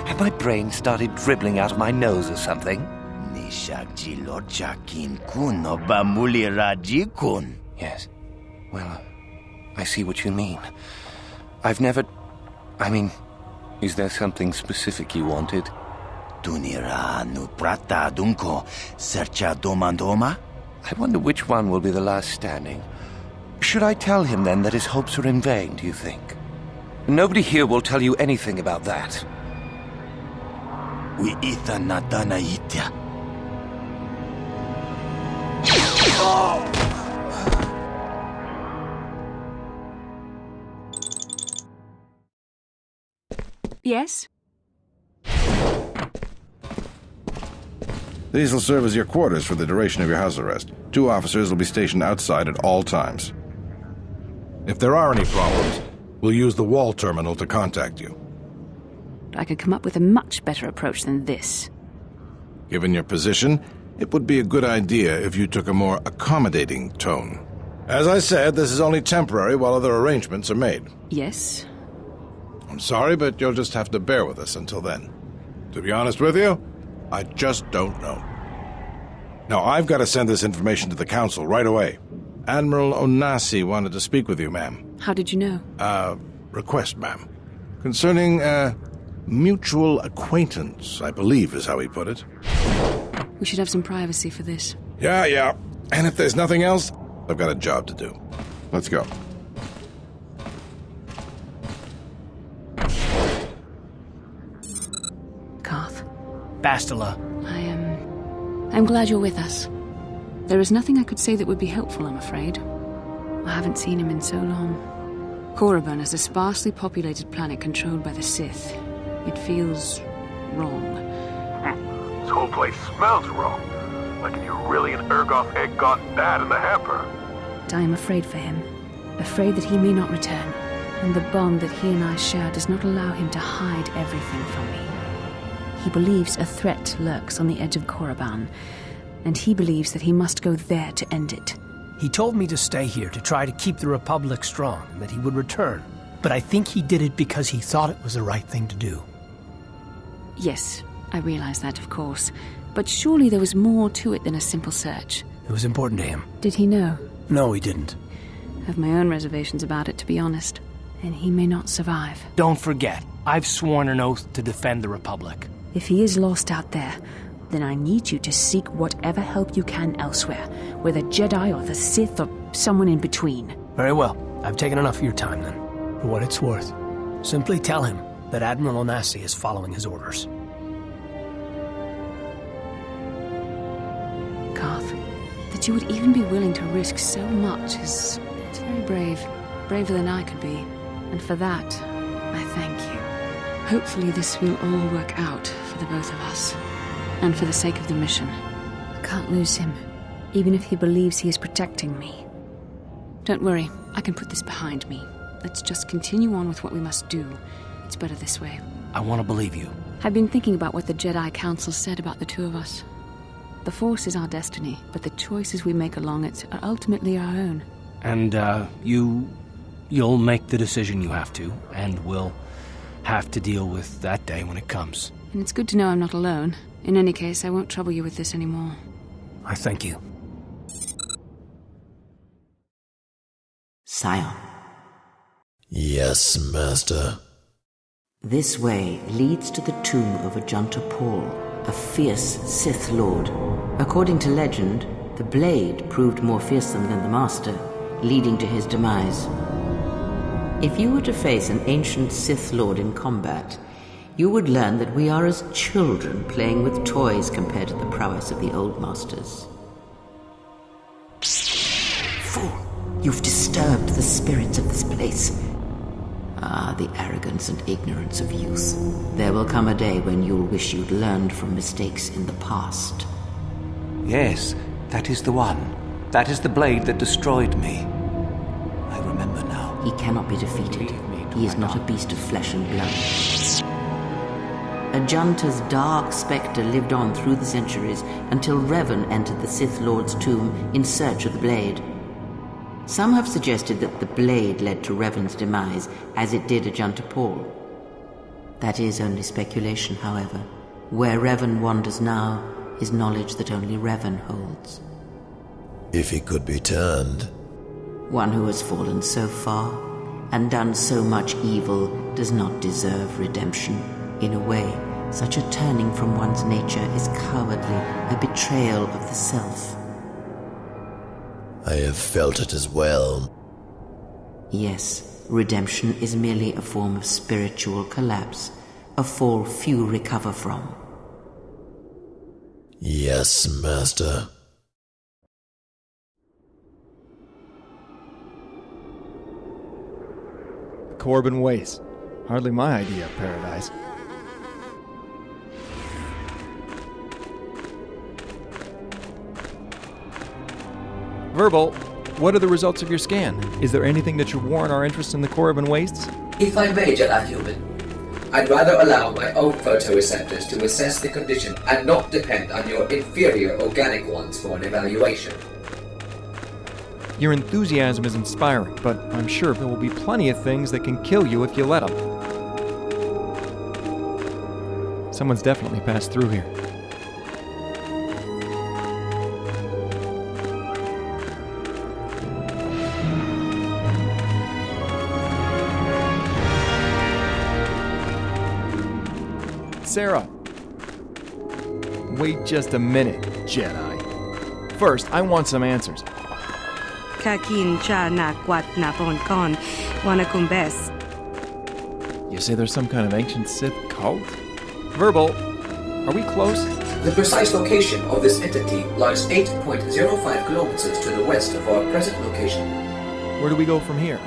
Had my brain started dribbling out of my nose or something? Nishakji Lochakin kun no ba muli rajikun. Yes. Well, I see what you mean. I've never... is there something specific you wanted? Tunira nu prata dunko sercha domandoma? I wonder which one will be the last standing. Should I tell him then that his hopes are in vain, do you think? Nobody here will tell you anything about that. We ita natana ita. Yes? These will serve as your quarters for the duration of your house arrest. 2 officers will be stationed outside at all times. If there are any problems, we'll use the wall terminal to contact you. I could come up with a much better approach than this. Given your position, it would be a good idea if you took a more accommodating tone. As I said, this is only temporary while other arrangements are made. Yes? I'm sorry, but you'll just have to bear with us until then. To be honest with you, I just don't know. Now, I've got to send this information to the Council right away. Admiral Onasi wanted to speak with you, ma'am. How did you know? Request, ma'am. Concerning, mutual acquaintance, I believe is how he put it. We should have some privacy for this. Yeah. And if there's nothing else, I've got a job to do. Let's go. Karth. Bastila. I'm glad you're with us. There is nothing I could say that would be helpful, I'm afraid. I haven't seen him in so long. Korriban is a sparsely populated planet controlled by the Sith. It feels wrong. This whole place smells wrong. Like a Urillian Ergoth egg gone bad in the hamper. But I am afraid for him. Afraid that he may not return. And the bond that he and I share does not allow him to hide everything from me. He believes a threat lurks on the edge of Korriban, and he believes that he must go there to end it. He told me to stay here to try to keep the Republic strong, and that he would return. But I think he did it because he thought it was the right thing to do. Yes, I realize that, of course. But surely there was more to it than a simple search. It was important to him. Did he know? No, he didn't. I have my own reservations about it, to be honest. And he may not survive. Don't forget, I've sworn an oath to defend the Republic. If he is lost out there, then I need you to seek whatever help you can elsewhere, whether Jedi or the Sith or someone in between. Very well. I've taken enough of your time, then. For what it's worth, simply tell him that Admiral Onasi is following his orders. Garth, that you would even be willing to risk so much is... it's very brave. Braver than I could be. And for that, I thank you. Hopefully this will all work out for the both of us. And for the sake of the mission. I can't lose him, even if he believes he is protecting me. Don't worry, I can put this behind me. Let's just continue on with what we must do. It's better this way. I want to believe you. I've been thinking about what the Jedi Council said about the two of us. The Force is our destiny, but the choices we make along it are ultimately our own. And, you'll make the decision you have to, and we'll have to deal with that day when it comes. And it's good to know I'm not alone. In any case, I won't trouble you with this anymore. I thank you. Scion. Yes, Master. This way leads to the tomb of Ajunta Paul, a fierce Sith Lord. According to legend, the blade proved more fearsome than the Master, leading to his demise. If you were to face an ancient Sith Lord in combat, you would learn that we are as children playing with toys compared to the prowess of the old masters. Fool! You've disturbed the spirits of this place. Ah, the arrogance and ignorance of youth. There will come a day when you'll wish you'd learned from mistakes in the past. Yes, that is the one. That is the blade that destroyed me. I remember now. He cannot be defeated. He is not a beast of flesh and blood. Ajunta's dark spectre lived on through the centuries until Revan entered the Sith Lord's tomb in search of the blade. Some have suggested that the blade led to Revan's demise, as it did Ajunta Paul. That is only speculation, however. Where Revan wanders now is knowledge that only Revan holds. If he could be turned. One who has fallen so far and done so much evil does not deserve redemption. In a way, such a turning from one's nature is cowardly, a betrayal of the self. I have felt it as well. Yes, redemption is merely a form of spiritual collapse, a fall few recover from. Yes, Master. Korriban Waste. Hardly my idea of paradise. Verbal, what are the results of your scan? Is there anything that should warrant our interest in the Korriban Wastes? If I may, Jedi Human, I'd rather allow my own photoreceptors to assess the condition and not depend on your inferior organic ones for an evaluation. Your enthusiasm is inspiring, but I'm sure there will be plenty of things that can kill you if you let them. Someone's definitely passed through here. Sarah. Wait just a minute, Jedi. First, I want some answers. Kakin cha na kwat na pon kon wanakumbes. You say there's some kind of ancient Sith cult? Verbal, are we close? The precise location of this entity lies 8.05 kilometers to the west of our present location. Where do we go from here?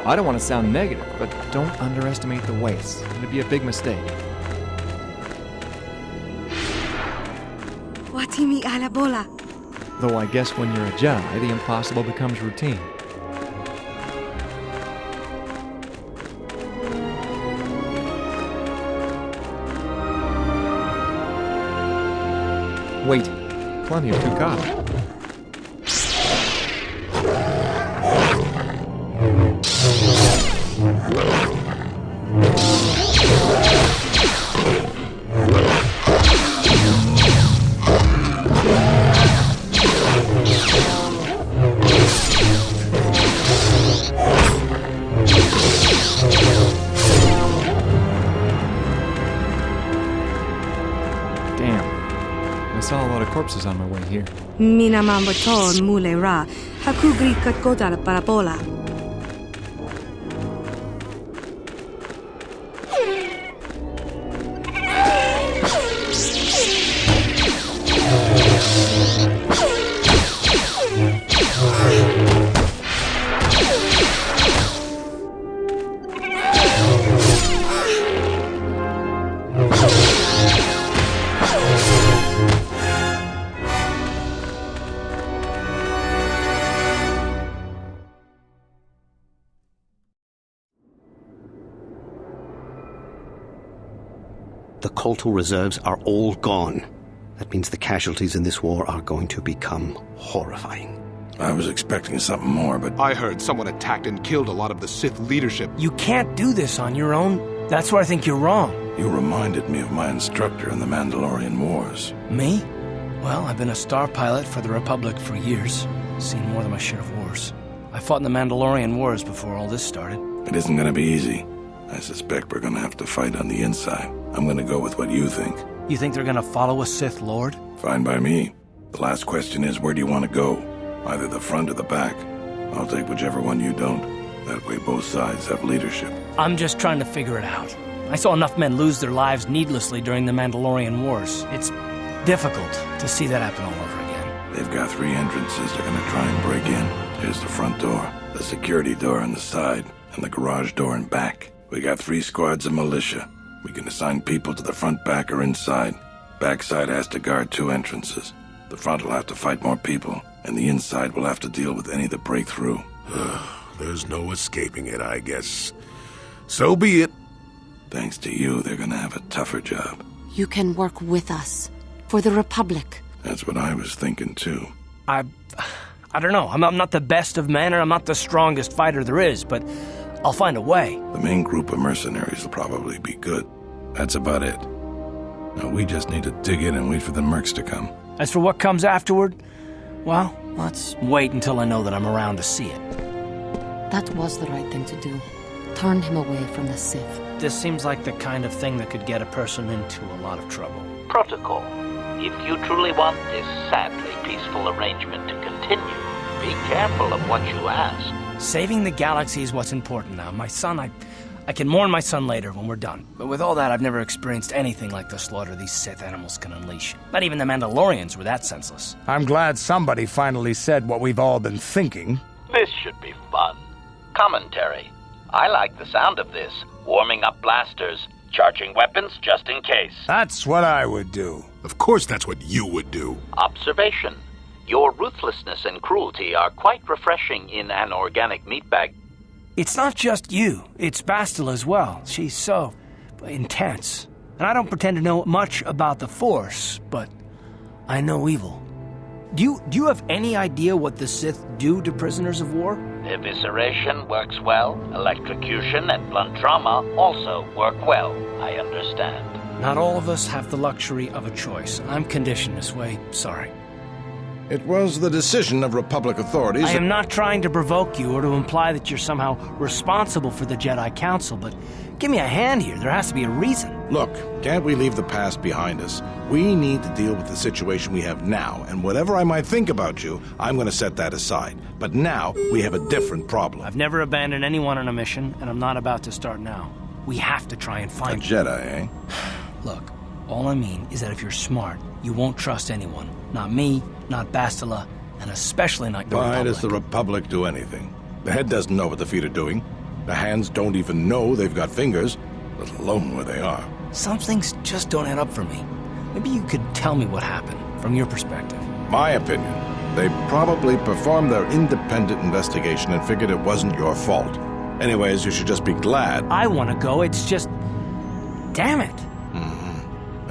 I don't want to sound negative, but don't underestimate the wastes. It'd be a big mistake. Watimi alabola. Though I guess when you're a Jedi, the impossible becomes routine. Wait, plenty of Tukata. saw a lot of corpses on my way here. Minamambaton mulera, hakugri katkodar parabola. The KOTOR reserves are all gone. That means the casualties in this war are going to become horrifying. I was expecting something more, but... I heard someone attacked and killed a lot of the Sith leadership. You can't do this on your own. That's where I think you're wrong. You reminded me of my instructor in the Mandalorian Wars. Me? Well, I've been a star pilot for the Republic for years. Seen more than my share of wars. I fought in the Mandalorian Wars before all this started. It isn't gonna be easy. I suspect we're gonna have to fight on the inside. I'm gonna go with what you think. You think they're gonna follow a Sith Lord? Fine by me. The last question is, where do you want to go? Either the front or the back. I'll take whichever one you don't. That way both sides have leadership. I'm just trying to figure it out. I saw enough men lose their lives needlessly during the Mandalorian Wars. It's difficult to see that happen all over again. They've got 3 entrances they're gonna try and break in. Here's the front door, the security door on the side, and the garage door in back. We got 3 squads of militia. We can assign people to the front, back, or inside. Backside has to guard 2 entrances. The front will have to fight more people, and the inside will have to deal with any that break through. There's no escaping it, I guess. So be it. Thanks to you, they're gonna have a tougher job. You can work with us. For the Republic. That's what I was thinking, too. I don't know. I'm not the best of men, and I'm not the strongest fighter there is, but I'll find a way. The main group of mercenaries will probably be good. That's about it. Now, we just need to dig in and wait for the mercs to come. As for what comes afterward, well, let's wait until I know that I'm around to see it. That was the right thing to do. Turn him away from the Sith. This seems like the kind of thing that could get a person into a lot of trouble. Protocol. If you truly want this sadly peaceful arrangement to continue, be careful of what you ask. Saving the galaxy is what's important now. My son, I can mourn my son later when we're done. But with all that, I've never experienced anything like the slaughter these Sith animals can unleash. Not even the Mandalorians were that senseless. I'm glad somebody finally said what we've all been thinking. This should be fun. Commentary. I like the sound of this. Warming up blasters, charging weapons just in case. That's what I would do. Of course that's what you would do. Observation. Your ruthlessness and cruelty are quite refreshing in an organic meatbag. It's not just you. It's Bastila as well. She's so intense. And I don't pretend to know much about the Force, but I know evil. Do you have any idea what the Sith do to prisoners of war? Evisceration works well. Electrocution and blunt trauma also work well, I understand. Not all of us have the luxury of a choice. I'm conditioned this way. Sorry. It was the decision of Republic authorities... I am not trying to provoke you or to imply that you're somehow responsible for the Jedi Council, but give me a hand here. There has to be a reason. Look, can't we leave the past behind us? We need to deal with the situation we have now, and whatever I might think about you, I'm going to set that aside. But now, we have a different problem. I've never abandoned anyone on a mission, and I'm not about to start now. We have to try and find... A Jedi, eh? Look, all I mean is that if you're smart, you won't trust anyone. Not me, not Bastila, and especially not the Republic. Why does the Republic do anything? The head doesn't know what the feet are doing. The hands don't even know they've got fingers, let alone where they are. Some things just don't add up for me. Maybe you could tell me what happened, from your perspective. My opinion, they probably performed their independent investigation and figured it wasn't your fault. Anyways, you should just be glad. I want to go, it's just... Damn it.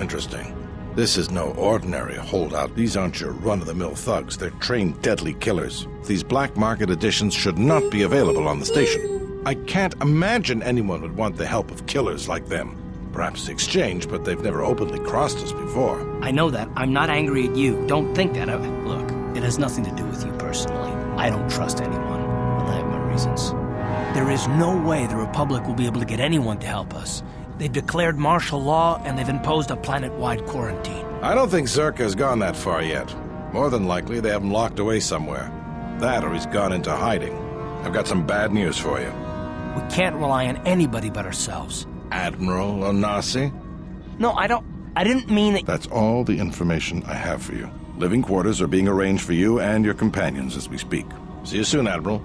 Interesting. This is no ordinary holdout. These aren't your run-of-the-mill thugs. They're trained deadly killers. These black market editions should not be available on the station. I can't imagine anyone would want the help of killers like them. Perhaps exchange, but they've never openly crossed us before. I know that. I'm not angry at you. Don't think that. Look, it has nothing to do with you personally. I don't trust anyone, and I have my reasons. There is no way the Republic will be able to get anyone to help us. They've declared martial law, and they've imposed a planet-wide quarantine. I don't think Zerka's gone that far yet. More than likely, they have him locked away somewhere. That or he's gone into hiding. I've got some bad news for you. We can't rely on anybody but ourselves. Admiral Onasi? No, I didn't mean that... That's all the information I have for you. Living quarters are being arranged for you and your companions as we speak. See you soon, Admiral.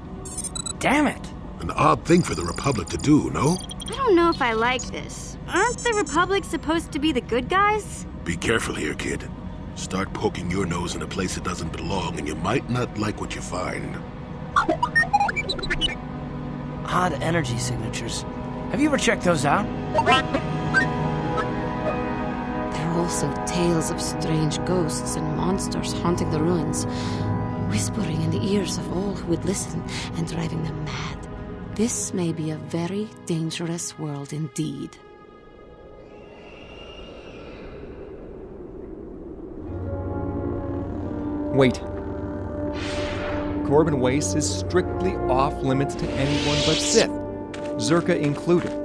Damn it! An odd thing for the Republic to do, no? I don't know if I like this. Aren't the Republic supposed to be the good guys? Be careful here, kid. Start poking your nose in a place it doesn't belong, and you might not like what you find. Odd energy signatures. Have you ever checked those out? There are also tales of strange ghosts and monsters haunting the ruins, whispering in the ears of all who would listen and driving them mad. This may be a very dangerous world indeed. Wait. Korriban Waste is strictly off limits to anyone but Sith, Zerka included.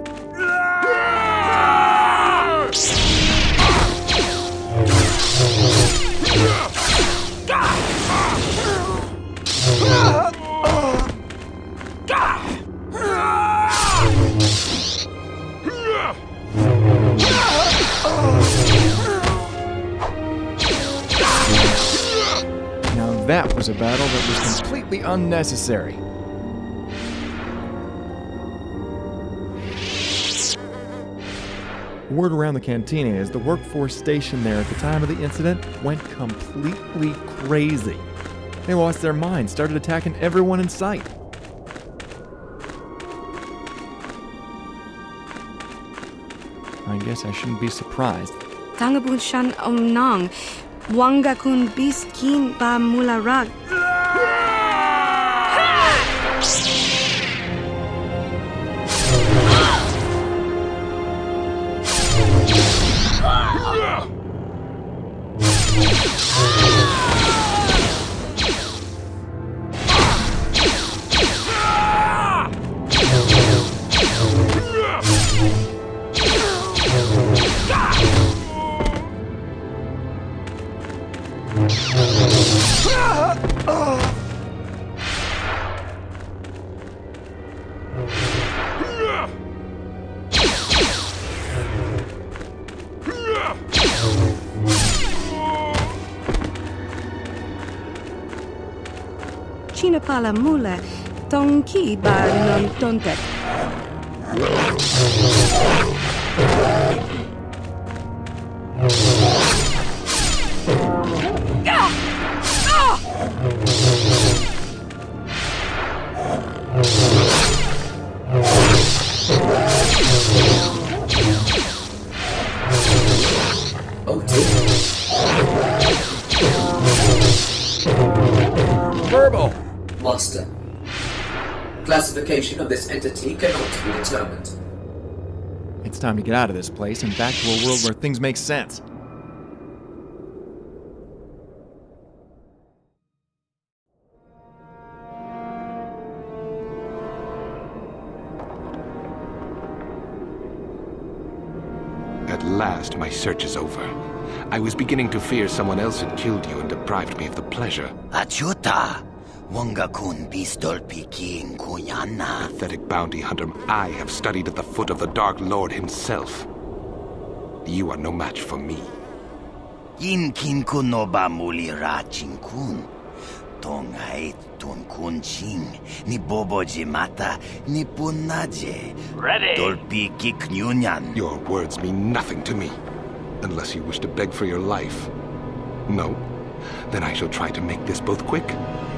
That was a battle that was completely unnecessary. Word around the cantina is the workforce stationed there at the time of the incident went completely crazy. They lost their minds, started attacking everyone in sight. I guess I shouldn't be surprised. Tangabun shan omnang. Wanga kun biskin ba mularag. Chinapala mula tongki ba non tontek. Oh dear. Verbal! Master. Classification of this entity cannot be determined. It's time to get out of this place and back to a world where things make sense. At last, my search is over. I was beginning to fear someone else had killed you and deprived me of the pleasure. Achuta! Wangakun pistolpi king kuyana. Pathetic bounty hunter, I have studied at the foot of the Dark Lord himself. You are no match for me. Yin kin kunoba muli ra chinkun. Tongait tun kun ching. Ni boboji mata ni punaje. Ready! Dolpi kiknyunyan. Your words mean nothing to me. Unless you wish to beg for your life. No? Then I shall try to make this both quick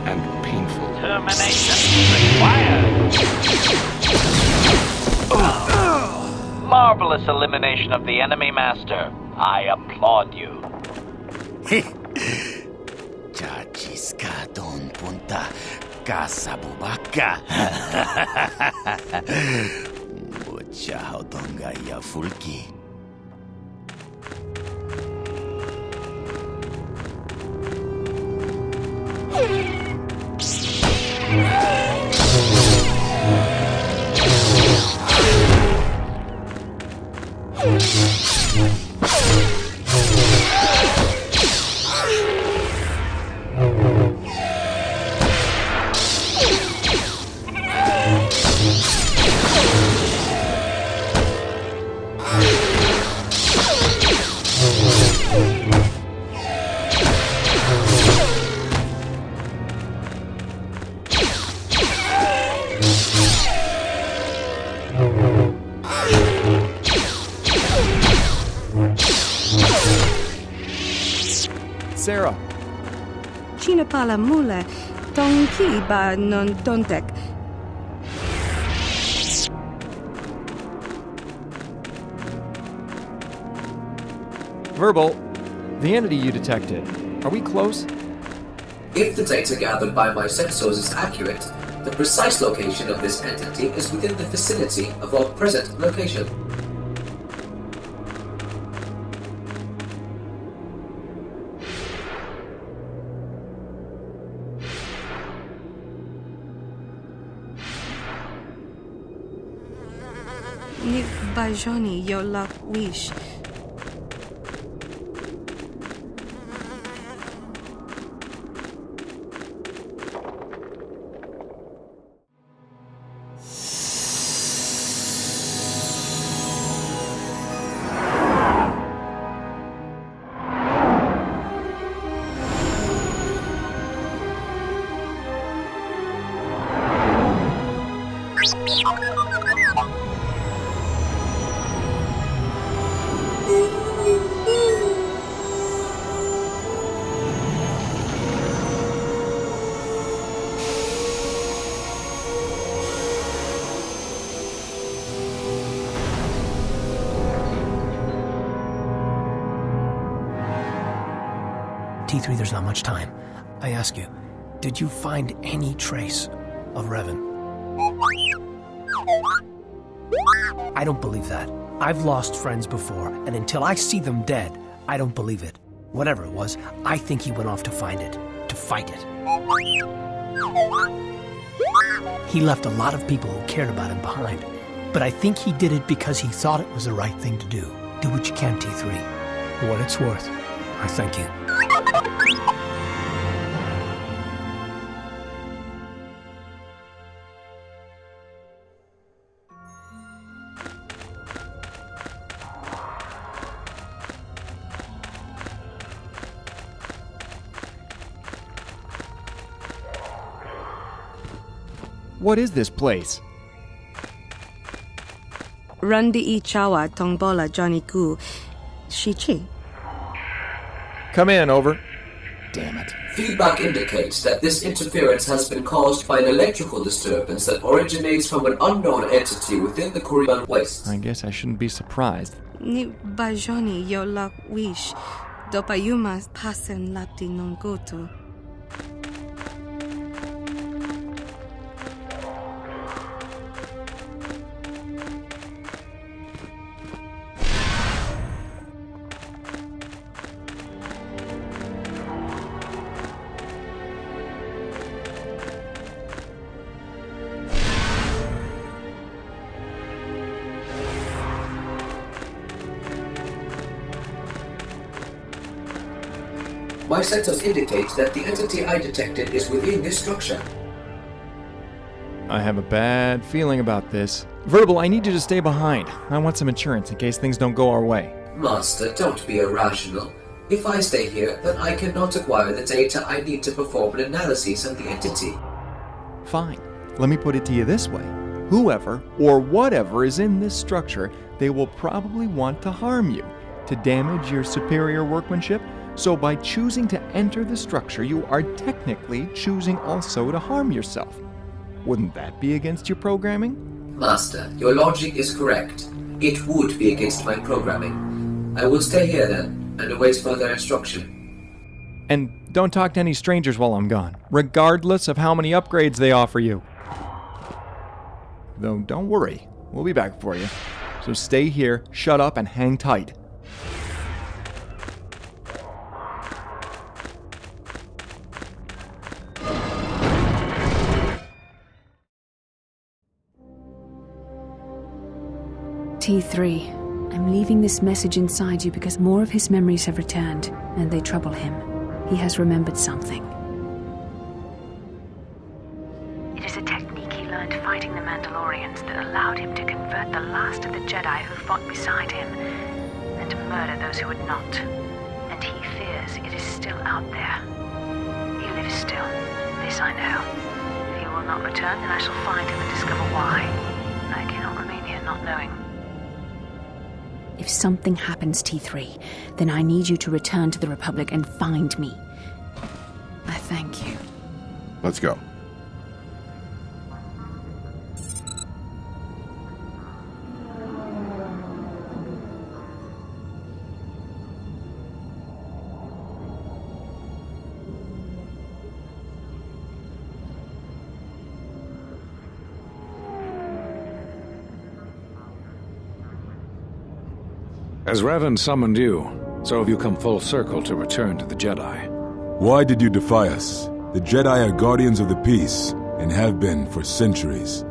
and painful. Termination required. Marvelous elimination of the enemy master. I applaud you. Chachiska don punta kasabubaka. Mucha hodonga ya fulki. Sarah. Chinapala mule, tonki ba non tontek. Verbal, the entity you detected, are we close? If the data gathered by my sensors is accurate, the precise location of this entity is within the vicinity of our present location. Ni bajoni yo la wish. T3, there's not much time. I ask you, did you find any trace of Revan? I don't believe that. I've lost friends before, and until I see them dead, I don't believe it. Whatever it was, I think he went off to find it, to fight it. He left a lot of people who cared about him behind, but I think he did it because he thought it was the right thing to do. Do what you can, T3. For what it's worth, I thank you. What is this place? Rundi Ichawa Tongbola Johnny Gu. Shichi. Come in, over. Damn it. Feedback indicates that this interference has been caused by an electrical disturbance that originates from an unknown entity within the Korriban Waste. I guess I shouldn't be surprised. Ni bajoni yo la wish. Dopayuma pasen lapti non goto. My sensors indicate that the entity I detected is within this structure. I have a bad feeling about this. Verbal, I need you to stay behind. I want some insurance in case things don't go our way. Master, don't be irrational. If I stay here, then I cannot acquire the data I need to perform an analysis of the entity. Fine. Let me put it to you this way. Whoever or whatever is in this structure, they will probably want to harm you, to damage your superior workmanship. So by choosing to enter the structure, you are technically choosing also to harm yourself. Wouldn't that be against your programming? Master, your logic is correct. It would be against my programming. I will stay here then, and await further instruction. And don't talk to any strangers while I'm gone, regardless of how many upgrades they offer you. Though don't worry, we'll be back for you. So stay here, shut up, and hang tight. T3, I'm leaving this message inside you because more of his memories have returned, and they trouble him. He has remembered something. It is a technique he learned fighting the Mandalorians that allowed him to convert the last of the Jedi who fought beside him, and to murder those who had not. And he fears it is still out there. He lives still, this I know. If he will not return, then I shall find him and discover why. I cannot remain here not knowing. If something happens, T3, then I need you to return to the Republic and find me. I thank you. Let's go. As Revan summoned you, so have you come full circle to return to the Jedi. Why did you defy us? The Jedi are guardians of the peace, and have been for centuries.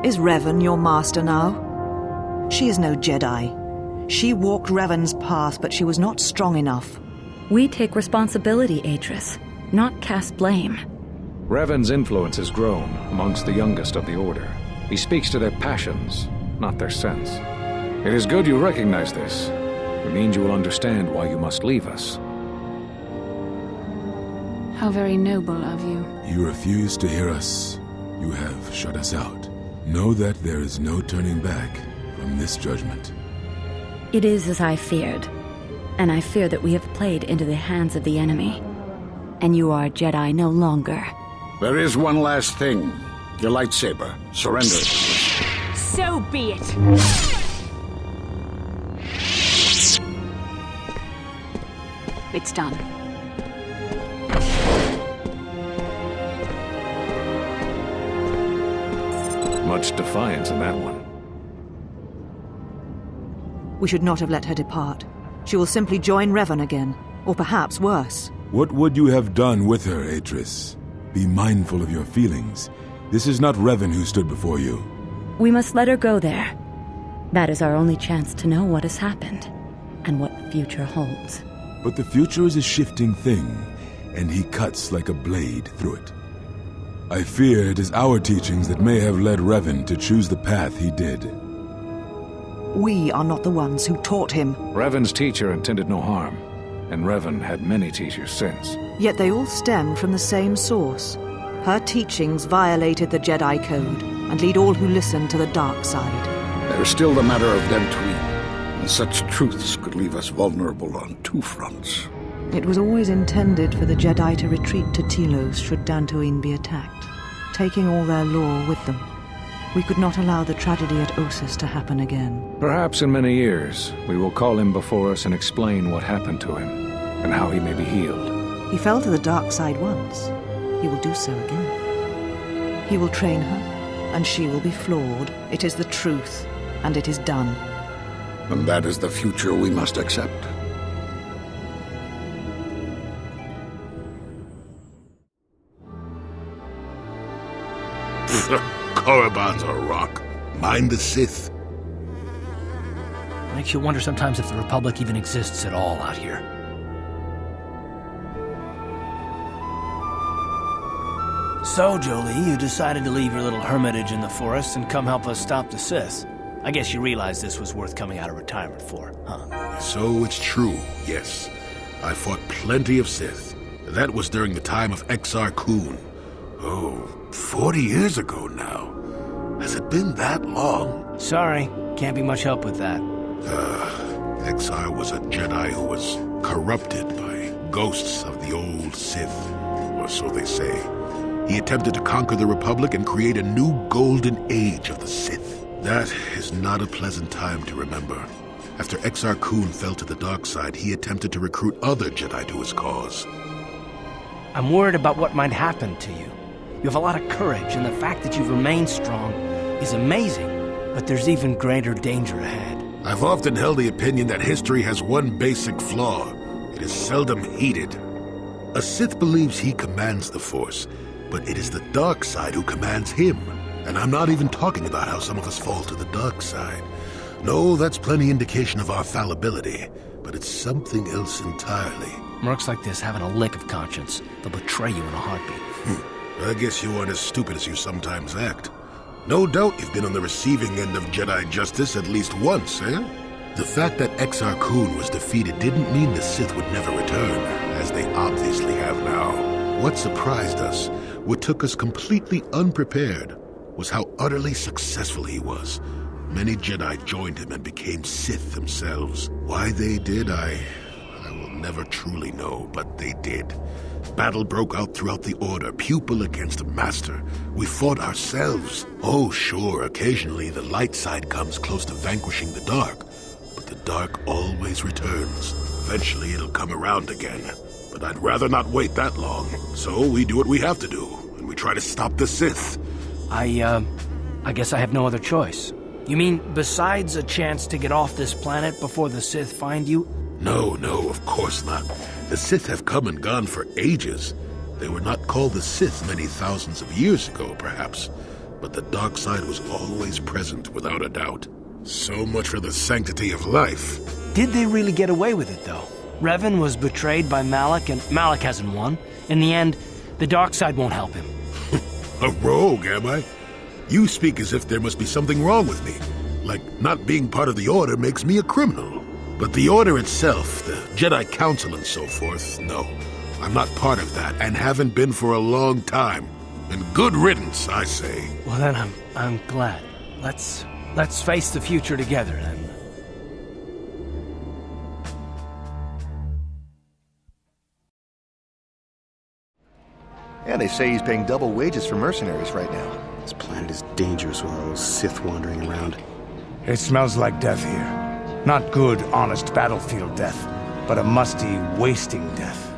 Is Revan your master now? She is no Jedi. She walked Revan's path, but she was not strong enough. We take responsibility, Adris, not cast blame. Revan's influence has grown amongst the youngest of the Order. He speaks to their passions, not their sense. It is good you recognize this. It means you will understand why you must leave us. How very noble of you. You refuse to hear us. You have shut us out. Know that there is no turning back from this judgment. It is as I feared, and I fear that we have played into the hands of the enemy. And you are a Jedi no longer. There is one last thing. Your lightsaber. Surrender it. So be it. It's done. Much defiance in that one. We should not have let her depart. She will simply join Revan again, or perhaps worse. What would you have done with her, Adris? Be mindful of your feelings. This is not Revan who stood before you. We must let her go there. That is our only chance to know what has happened, and what the future holds. But the future is a shifting thing, and he cuts like a blade through it. I fear it is our teachings that may have led Revan to choose the path he did. We are not the ones who taught him. Revan's teacher intended no harm, and Revan had many teachers since. Yet they all stem from the same source. Her teachings violated the Jedi Code, and lead all who listen to the dark side. There is still the matter of Dantooine, and such truths could leave us vulnerable on two fronts. It was always intended for the Jedi to retreat to Telos should Dantooine be attacked, taking all their lore with them. We could not allow the tragedy at Ossus to happen again. Perhaps in many years, we will call him before us and explain what happened to him, and how he may be healed. He fell to the dark side once. He will do so again. He will train her, and she will be flawed. It is the truth, and it is done. And that is the future we must accept. Korriban's a rock. Mind the Sith. Makes you wonder sometimes if the Republic even exists at all out here. So, Jolie, you decided to leave your little hermitage in the forest and come help us stop the Sith. I guess you realized this was worth coming out of retirement for, huh? So it's true, yes. I fought plenty of Sith. That was during the time of Exar Kun. Oh, 40 years ago now. Has it been that long? Sorry, can't be much help with that. Exar was a Jedi who was corrupted by ghosts of the old Sith, or so they say. He attempted to conquer the Republic and create a new golden age of the Sith. That is not a pleasant time to remember. After Exar Kun fell to the dark side, he attempted to recruit other Jedi to his cause. I'm worried about what might happen to you. You have a lot of courage, and the fact that you've remained strong is amazing. But there's even greater danger ahead. I've often held the opinion that history has one basic flaw. It is seldom heeded. A Sith believes he commands the Force, but it is the dark side who commands him. And I'm not even talking about how some of us fall to the dark side. No, that's plenty indication of our fallibility, but it's something else entirely. Mercs like this haven't a lick of conscience. They'll betray you in a heartbeat. I guess you aren't as stupid as you sometimes act. No doubt you've been on the receiving end of Jedi justice at least once, eh? The fact that Exar Kun was defeated didn't mean the Sith would never return, as they obviously have now. What surprised us, what took us completely unprepared, was how utterly successful he was. Many Jedi joined him and became Sith themselves. Why they did, I will never truly know, but they did. Battle broke out throughout the Order, pupil against master. We fought ourselves. Oh, sure, occasionally the light side comes close to vanquishing the dark. But the dark always returns. Eventually it'll come around again. But I'd rather not wait that long. So we do what we have to do, and we try to stop the Sith. I guess I have no other choice. You mean, besides a chance to get off this planet before the Sith find you? No, of course not. The Sith have come and gone for ages. They were not called the Sith many thousands of years ago, perhaps. But the dark side was always present, without a doubt. So much for the sanctity of life. Did they really get away with it, though? Revan was betrayed by Malak, and Malak hasn't won. In the end, the dark side won't help him. A rogue, am I? You speak as if there must be something wrong with me. Like not being part of the Order makes me a criminal. But the Order itself, the Jedi Council and so forth, no. I'm not part of that, and haven't been for a long time. And good riddance, I say. Well then, I'm glad. Let's face the future together, then. Yeah, they say he's paying double wages for mercenaries right now. This planet is dangerous with all those Sith wandering around. It smells like death here. Not good, honest battlefield death, but a musty, wasting death.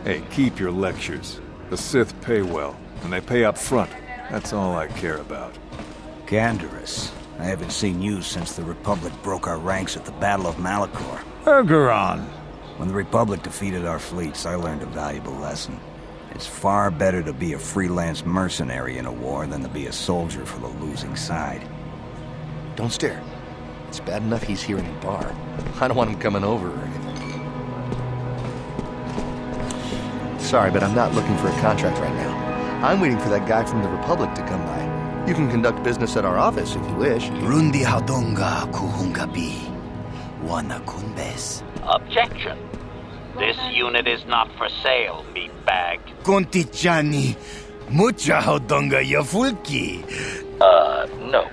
Hey, keep your lectures. The Sith pay well, and they pay up front. That's all I care about. Gandorus, I haven't seen you since the Republic broke our ranks at the Battle of Malachor. Ergeron. When the Republic defeated our fleets, I learned a valuable lesson. It's far better to be a freelance mercenary in a war than to be a soldier for the losing side. Don't stare. It's bad enough he's here in the bar. I don't want him coming over or anything. Sorry, but I'm not looking for a contract right now. I'm waiting for that guy from the Republic to come by. You can conduct business at our office if you wish. Rundi Hadonga Kuhungabi. Wana Kunbes. Objection. This unit is not for sale, meatbag. Kontichani. Mucha Hadonga Yafulki. No.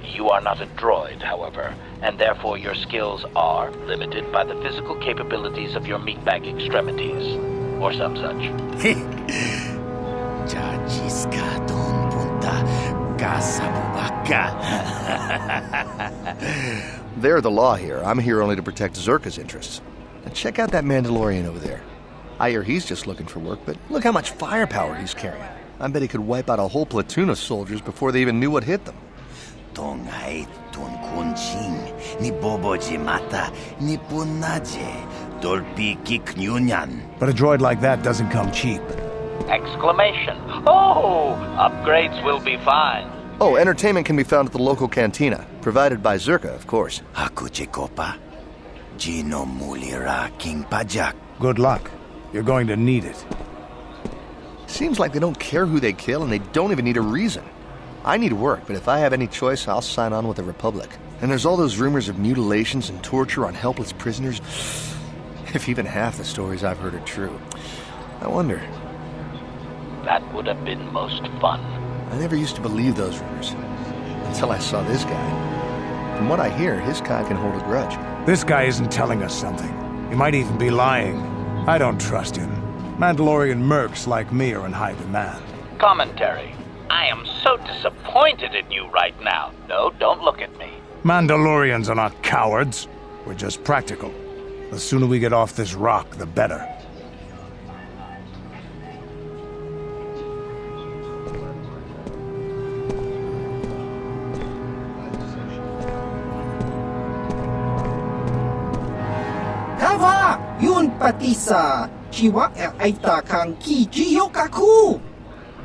You are not a droid, however, and therefore your skills are limited by the physical capabilities of your meatbag extremities, or some such. Chachiska don punta kasabubaka. They're the law here. I'm here only to protect Zerka's interests. Now check out that Mandalorian over there. I hear he's just looking for work, but look how much firepower he's carrying. I bet he could wipe out a whole platoon of soldiers before they even knew what hit them. Tongai tun kunching ni boboji mata ni punaje dolpi kiknyunyan. But a droid like that doesn't come cheap. Exclamation. Oh! Upgrades will be fine. Oh, entertainment can be found at the local cantina, provided by Zerka, of course. Hakuchekopa. Gino mulira king pajak. Good luck. You're going to need it. Seems like they don't care who they kill, and they don't even need a reason. I need work, but if I have any choice, I'll sign on with the Republic. And there's all those rumors of mutilations and torture on helpless prisoners. If even half the stories I've heard are true. I wonder. That would have been most fun. I never used to believe those rumors. Until I saw this guy. From what I hear, his kind can hold a grudge. This guy isn't telling us something. He might even be lying. I don't trust him. Mandalorian mercs like me are in high demand. Commentary. I am so disappointed in you right now. No, don't look at me. Mandalorians are not cowards. We're just practical. The sooner we get off this rock, the better. Kava! Yun patisa! Chiwak aita kang ki jiyokaku!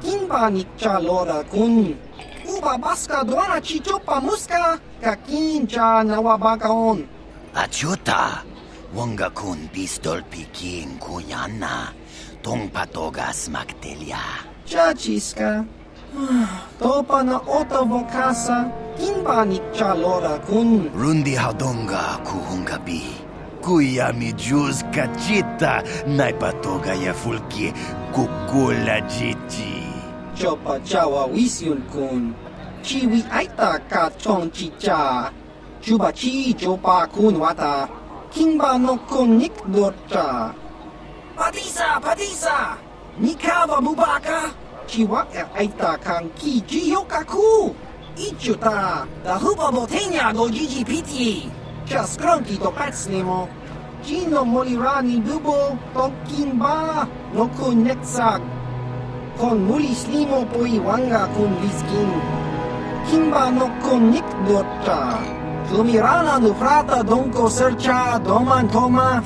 Kinba nikcha lora kun. Uba baska dwana chicho pamuska kakincha nawabakaon. Achuta. Wonga kun pistol piking kuyana. Tong patogas magtelia. Chachiska. Topa na otovo kasa. Kinba nikcha lora kun. Rundi hadonga kuhungabi. Kuya mi juz kachita. Naipatoga ya fulki kukula jiti. Chopa chawa wisyun kun. Chiwi aita ka chong chicha. Chuba chi jopa kun wata. Kimba no kun nik dota. Padisa! Nikava mubaka. Chiwa aita kan ki jiyokaku. Ichuta. Da huba botenya go jiji piti. Just cronky to patslimo. Gino molirani bubo. Tonkimba. No kun netsag. Con mulis limo poi wanga kun liskin. Kimba no kun nik dota. Tumirana no frata donko sercha doman toma.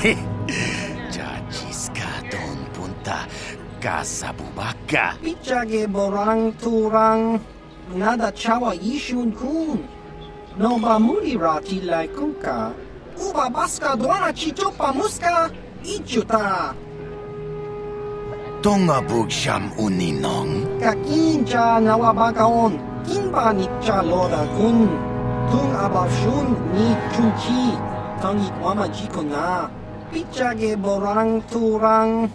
Chachiska don punta casa bubaka. Pichage borang turang. Nada chawa ishun kun. No ba mulirati lai kunka. Uba baska duana chichopa muska. Ichuta. Tonga bugsham uninong. Kakincha nawabakaon. Kimba nikcha loda kun. Tung abashun ni chunchi. Tangik wama jikona. Pichage borang turang.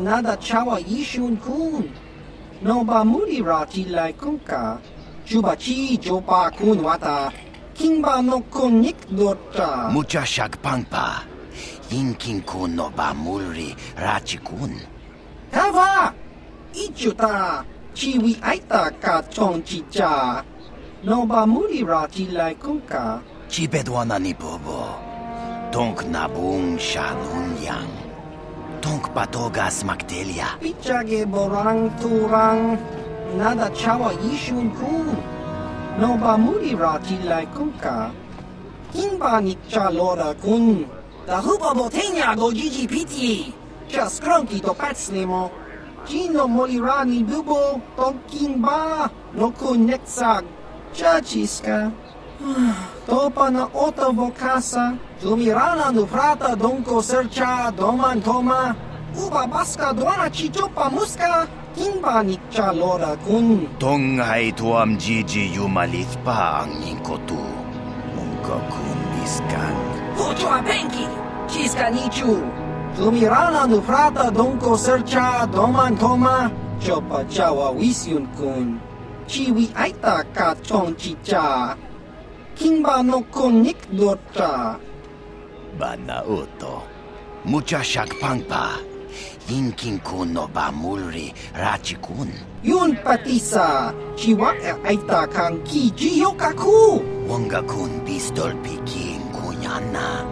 Nada chawa ishun kun. No ba mulirati lai kunka. Chubachi jopa kun wata. Kimba no kun nik dota. Mucha shagpangpa. Yinkin kun no ba mulri rachikun. Kava! Ichuta! Chiwi aita ka chong chicha. No ba mulirati lai kunka. Chibedwana ni bobo. Tonk nabung shanun yang. Tonk patoga smaktelia. Pichage borang turang. Nada chawa ishun kun. No ba mulirati lai kunka. Kimba nikcha loda kun. Da huba botenya go jiji piti. Just cronky to patslimo. Gino molirani bubo. Tonkimba. No kun netsag. Chachiska. Topa na ota vokasa. Tumirana no frata donko sercha doman toma. Uba baska duana chichopa muska. Kimba nikcha loda kun. Tonghai tuam jiji yumalithpa ang ninkotu. Mungka kun biskan. Huchua penki. Chiska nichu. Tumirana no frata donko sercha doman toma. Chopa chawa wisyun kun. Chiwi aita ka chong chicha. Kimba no kun nik dota. Bana uto. Mucha shagpangpa. Yinkin kun no ba mulri rachikun. Yun patisa. Chiwa aita kan ki jiyokaku. Wanga kun pistol pikin kunyana.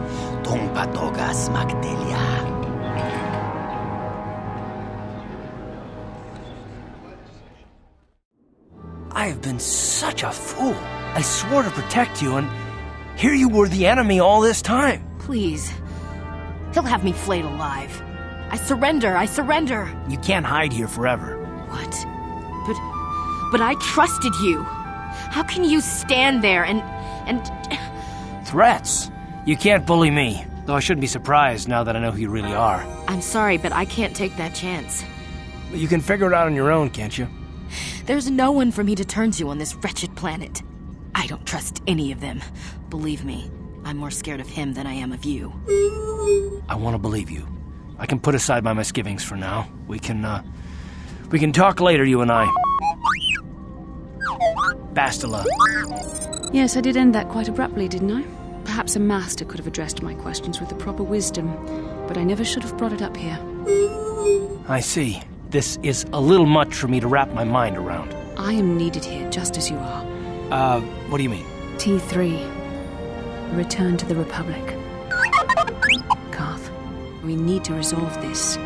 Tong patoga smaktelia. I have been such a fool. I swore to protect you, and here you were the enemy all this time. Please. He'll have me flayed alive. I surrender. You can't hide here forever. What? But I trusted you. How can you stand there and... Threats? You can't bully me, though I shouldn't be surprised now that I know who you really are. I'm sorry, but I can't take that chance. But you can figure it out on your own, can't you? There's no one for me to turn to on this wretched planet. I don't trust any of them. Believe me, I'm more scared of him than I am of you. I want to believe you. I can put aside my misgivings for now. We can talk later, you and I. Bastila. Yes, I did end that quite abruptly, didn't I? Perhaps a master could have addressed my questions with the proper wisdom, but I never should have brought it up here. I see. This is a little much for me to wrap my mind around. I am needed here, just as you are. What do you mean? T3. Return to the Republic. Karth, we need to resolve this.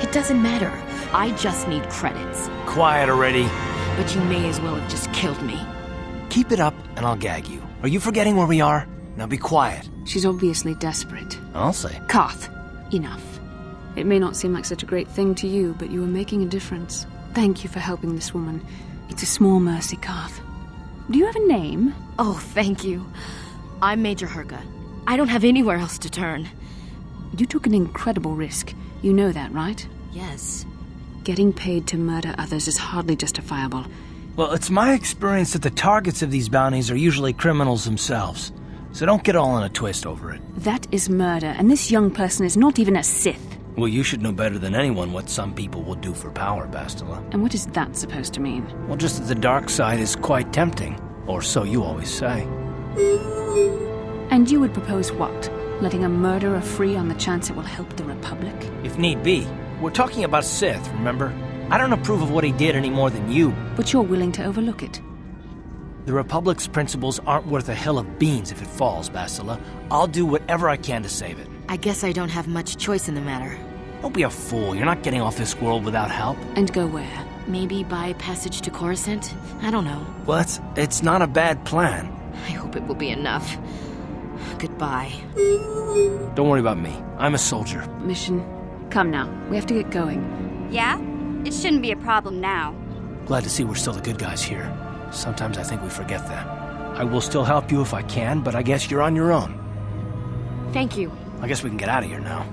It doesn't matter. I just need credits. Quiet already. But you may as well have just killed me. Keep it up, and I'll gag you. Are you forgetting where we are? Now be quiet. She's obviously desperate. I'll say. Karth, enough. It may not seem like such a great thing to you, but you are making a difference. Thank you for helping this woman. It's a small mercy, Karth. Do you have a name? Oh, thank you. I'm Major Herka. I don't have anywhere else to turn. You took an incredible risk. You know that, right? Yes. Getting paid to murder others is hardly justifiable. Well, it's my experience that the targets of these bounties are usually criminals themselves. So don't get all in a twist over it. That is murder, and this young person is not even a Sith. Well, you should know better than anyone what some people will do for power, Bastila. And what is that supposed to mean? Well, just that the dark side is quite tempting. Or so you always say. And you would propose what? Letting a murderer free on the chance it will help the Republic? If need be. We're talking about Sith, remember? I don't approve of what he did any more than you. But you're willing to overlook it. The Republic's principles aren't worth a hill of beans if it falls, Bastila. I'll do whatever I can to save it. I guess I don't have much choice in the matter. Don't be a fool. You're not getting off this world without help. And go where? Maybe by passage to Coruscant? I don't know. Well, it's not a bad plan. I hope it will be enough. Goodbye. Don't worry about me. I'm a soldier. Mission. Come now. We have to get going. Yeah? It shouldn't be a problem now. Glad to see we're still the good guys here. Sometimes I think we forget that. I will still help you if I can, but I guess you're on your own. Thank you. I guess we can get out of here now.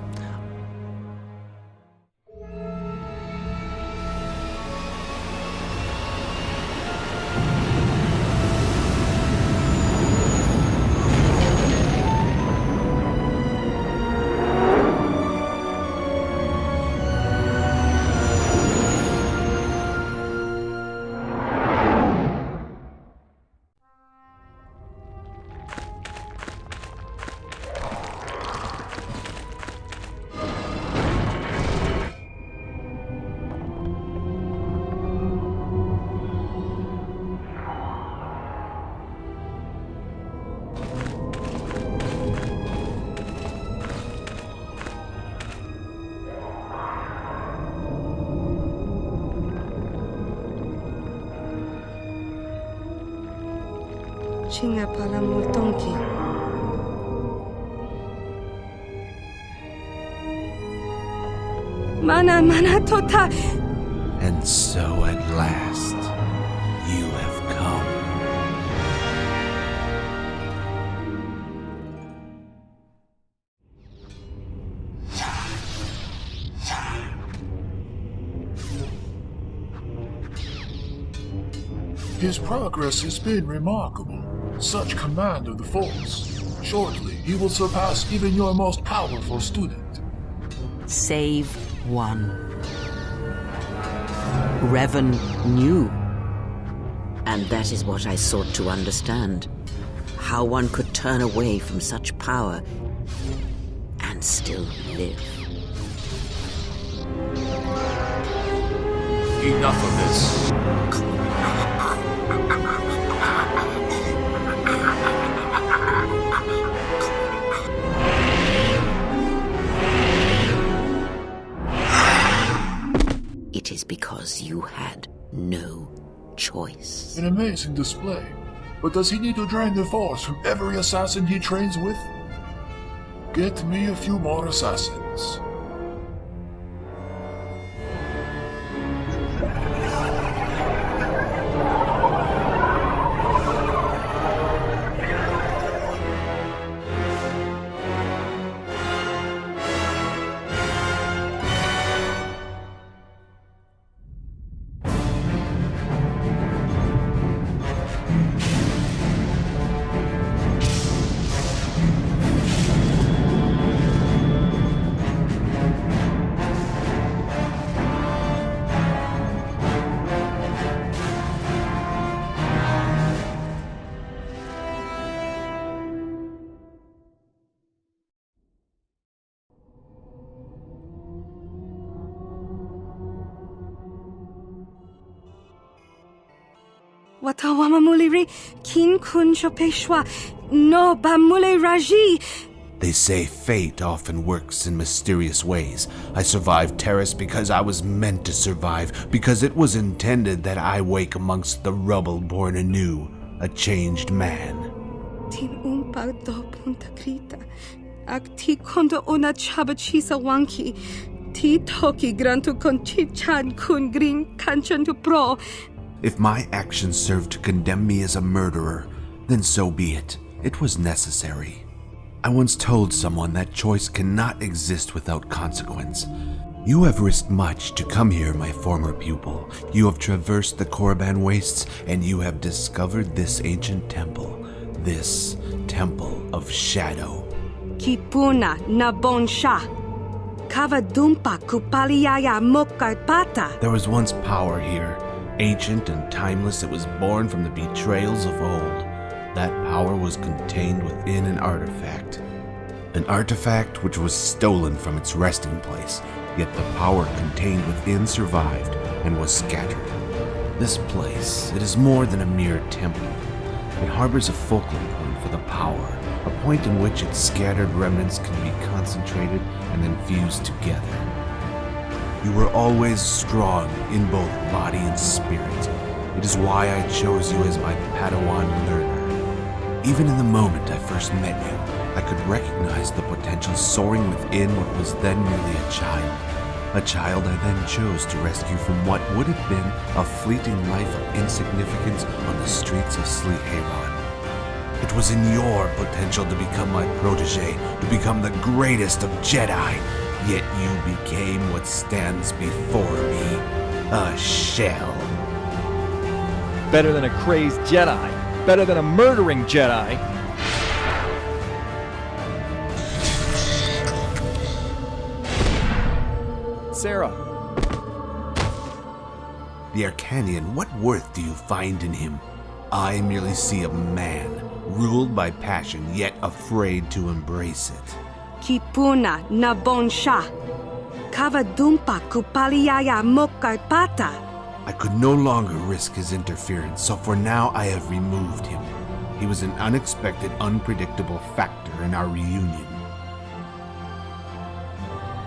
Chinga pala multonki. Mana tota. And so at last, you have come. His progress has been remarkable. Such command of the Force. Shortly, he will surpass even your most powerful student. Save one. Revan knew. And that is what I sought to understand. How one could turn away from such power and still live. Enough of this. It is because you had no choice. An amazing display. But does he need to drain the Force from every assassin he trains with? Get me a few more assassins. Watawama muliri kin kun chopeshwa no bamule raji. They say fate often works in mysterious ways. I survived Terrace because I was meant to survive, because it was intended that I wake amongst the rubble born anew, a changed man. Tin umpag do punta krita. Ak ti kondo ona chaba chisa wanki. Ti toki grantu kon chichan kun green kanchan to pro. If my actions served to condemn me as a murderer, then so be it. It was necessary. I once told someone that choice cannot exist without consequence. You have risked much to come here, my former pupil. You have traversed the Korriban wastes, and you have discovered this ancient temple. This temple of shadow. Kipuna na bonsha. Kava dumpa kupaliaya mokai pata. There was once power here, Ancient and timeless, it was born from the betrayals of old. That power was contained within an artifact. An artifact which was stolen from its resting place, yet the power contained within survived and was scattered. This place, it is more than a mere temple. It harbors a fulcrum point for the power, a point in which its scattered remnants can be concentrated and then fused together. You were always strong in both body and spirit. It is why I chose you as my Padawan learner. Even in the moment I first met you, I could recognize the potential soaring within what was then merely a child. A child I then chose to rescue from what would have been a fleeting life of insignificance on the streets of Sleehaven. It was in your potential to become my protege, to become the greatest of Jedi, yet you became what stands before me, a shell. Better than a crazed Jedi. Better than a murdering Jedi. Sarah. The Arcanian, what worth do you find in him? I merely see a man, ruled by passion, yet afraid to embrace it. Kipuna na bonsha. Kavadumpa kupaliaya mokarpata. I could no longer risk his interference, so for now I have removed him. He was an unexpected, unpredictable factor in our reunion.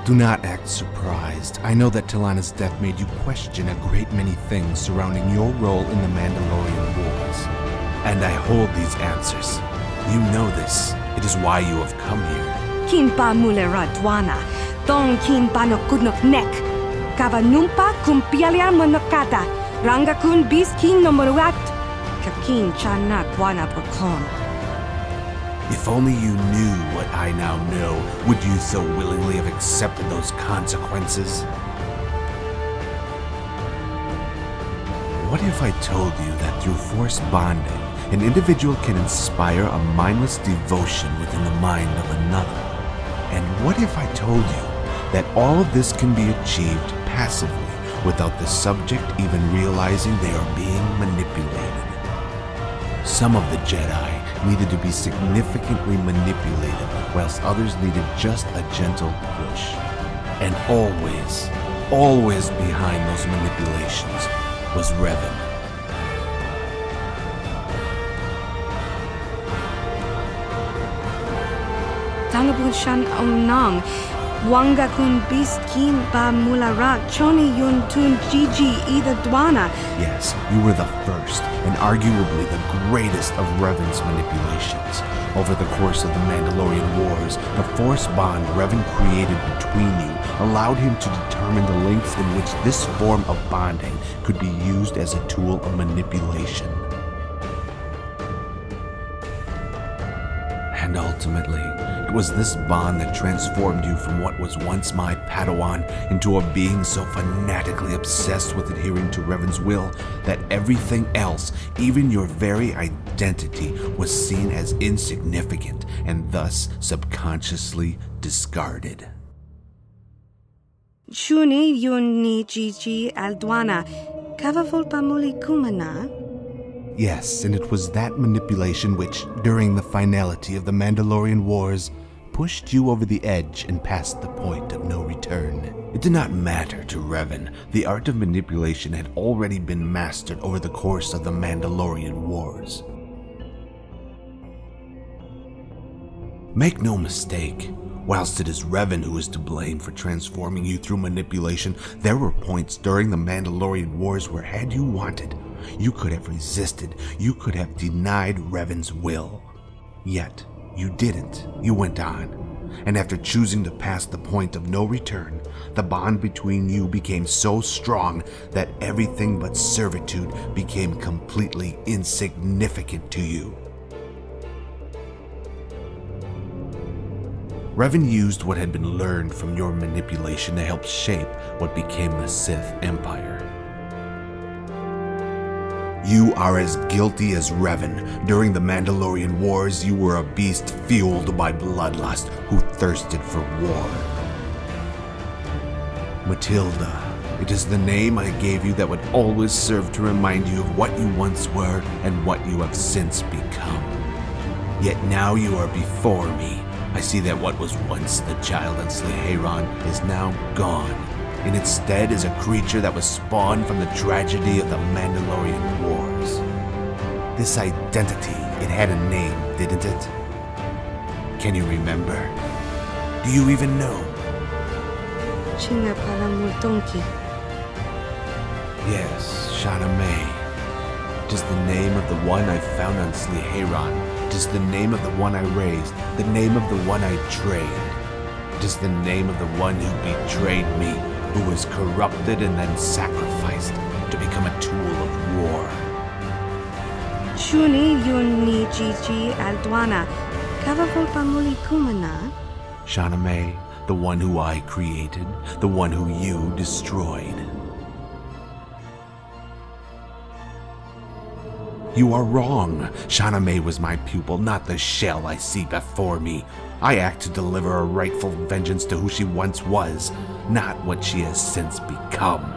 Do not act surprised. I know that Tilana's death made you question a great many things surrounding your role in the Mandalorian Wars. And I hold these answers. You know this. It is why you have come here. Kinpa mulera dwana. Don kinpa no kudnok nek. Kavanumpa kumpialia monokata. Rangakun bis king no moruat. Kakin chana guana bokon. If only you knew what I now know, would you so willingly have accepted those consequences? What if I told you that through force bonding, an individual can inspire a mindless devotion within the mind of another? And what if I told you that all of this can be achieved passively, without the subject even realizing they are being manipulated? Some of the Jedi needed to be significantly manipulated, whilst others needed just a gentle push. And always, always behind those manipulations was Revan. Tangabushan omnang. Wanga kun bis kim ba mulara choni yun tun gigi either dwana. Yes, you were the first, and arguably the greatest of Revan's manipulations. Over the course of the Mandalorian Wars, the force bond Revan created between you allowed him to determine the lengths in which this form of bonding could be used as a tool of manipulation. And ultimately, it was this bond that transformed you from what was once my Padawan into a being so fanatically obsessed with adhering to Revan's will that everything else, even your very identity, was seen as insignificant and thus subconsciously discarded. Shuni yun ni gigi aldwana. Kavavolpa muli kumana. Yes, and it was that manipulation which, during the finality of the Mandalorian Wars, pushed you over the edge and past the point of no return. It did not matter to Revan. The art of manipulation had already been mastered over the course of the Mandalorian Wars. Make no mistake, whilst it is Revan who is to blame for transforming you through manipulation, there were points during the Mandalorian Wars where, had you wanted, you could have resisted, you could have denied Revan's will. Yet, you didn't. You went on. And after choosing to pass the point of no return, the bond between you became so strong that everything but servitude became completely insignificant to you. Revan used what had been learned from your manipulation to help shape what became the Sith Empire. You are as guilty as Revan. During the Mandalorian Wars, you were a beast fueled by bloodlust who thirsted for war. Matilda, It is the name I gave you that would always serve to remind you of what you once were and what you have since become. Yet now you are before me. I see that what was once the child on Sliheron is now gone, and instead is a creature that was spawned from the tragedy of the Mandalorian Wars. This identity, it had a name, didn't it? Can you remember? Do you even know? Chinga Palamultonki. Yes, Shana May. It is the name of the one I found on Sliheron. It is the name of the one I raised, the name of the one I trained. It is the name of the one who betrayed me, who was corrupted and then sacrificed to become a tool of war. Shuni yun ni Gigi Aldwana. Kavafol pamuli kumana. Shana May, the one who I created, the one who you destroyed. You are wrong. Shana May was my pupil, not the shell I see before me. I act to deliver a rightful vengeance to who she once was, not what she has since become.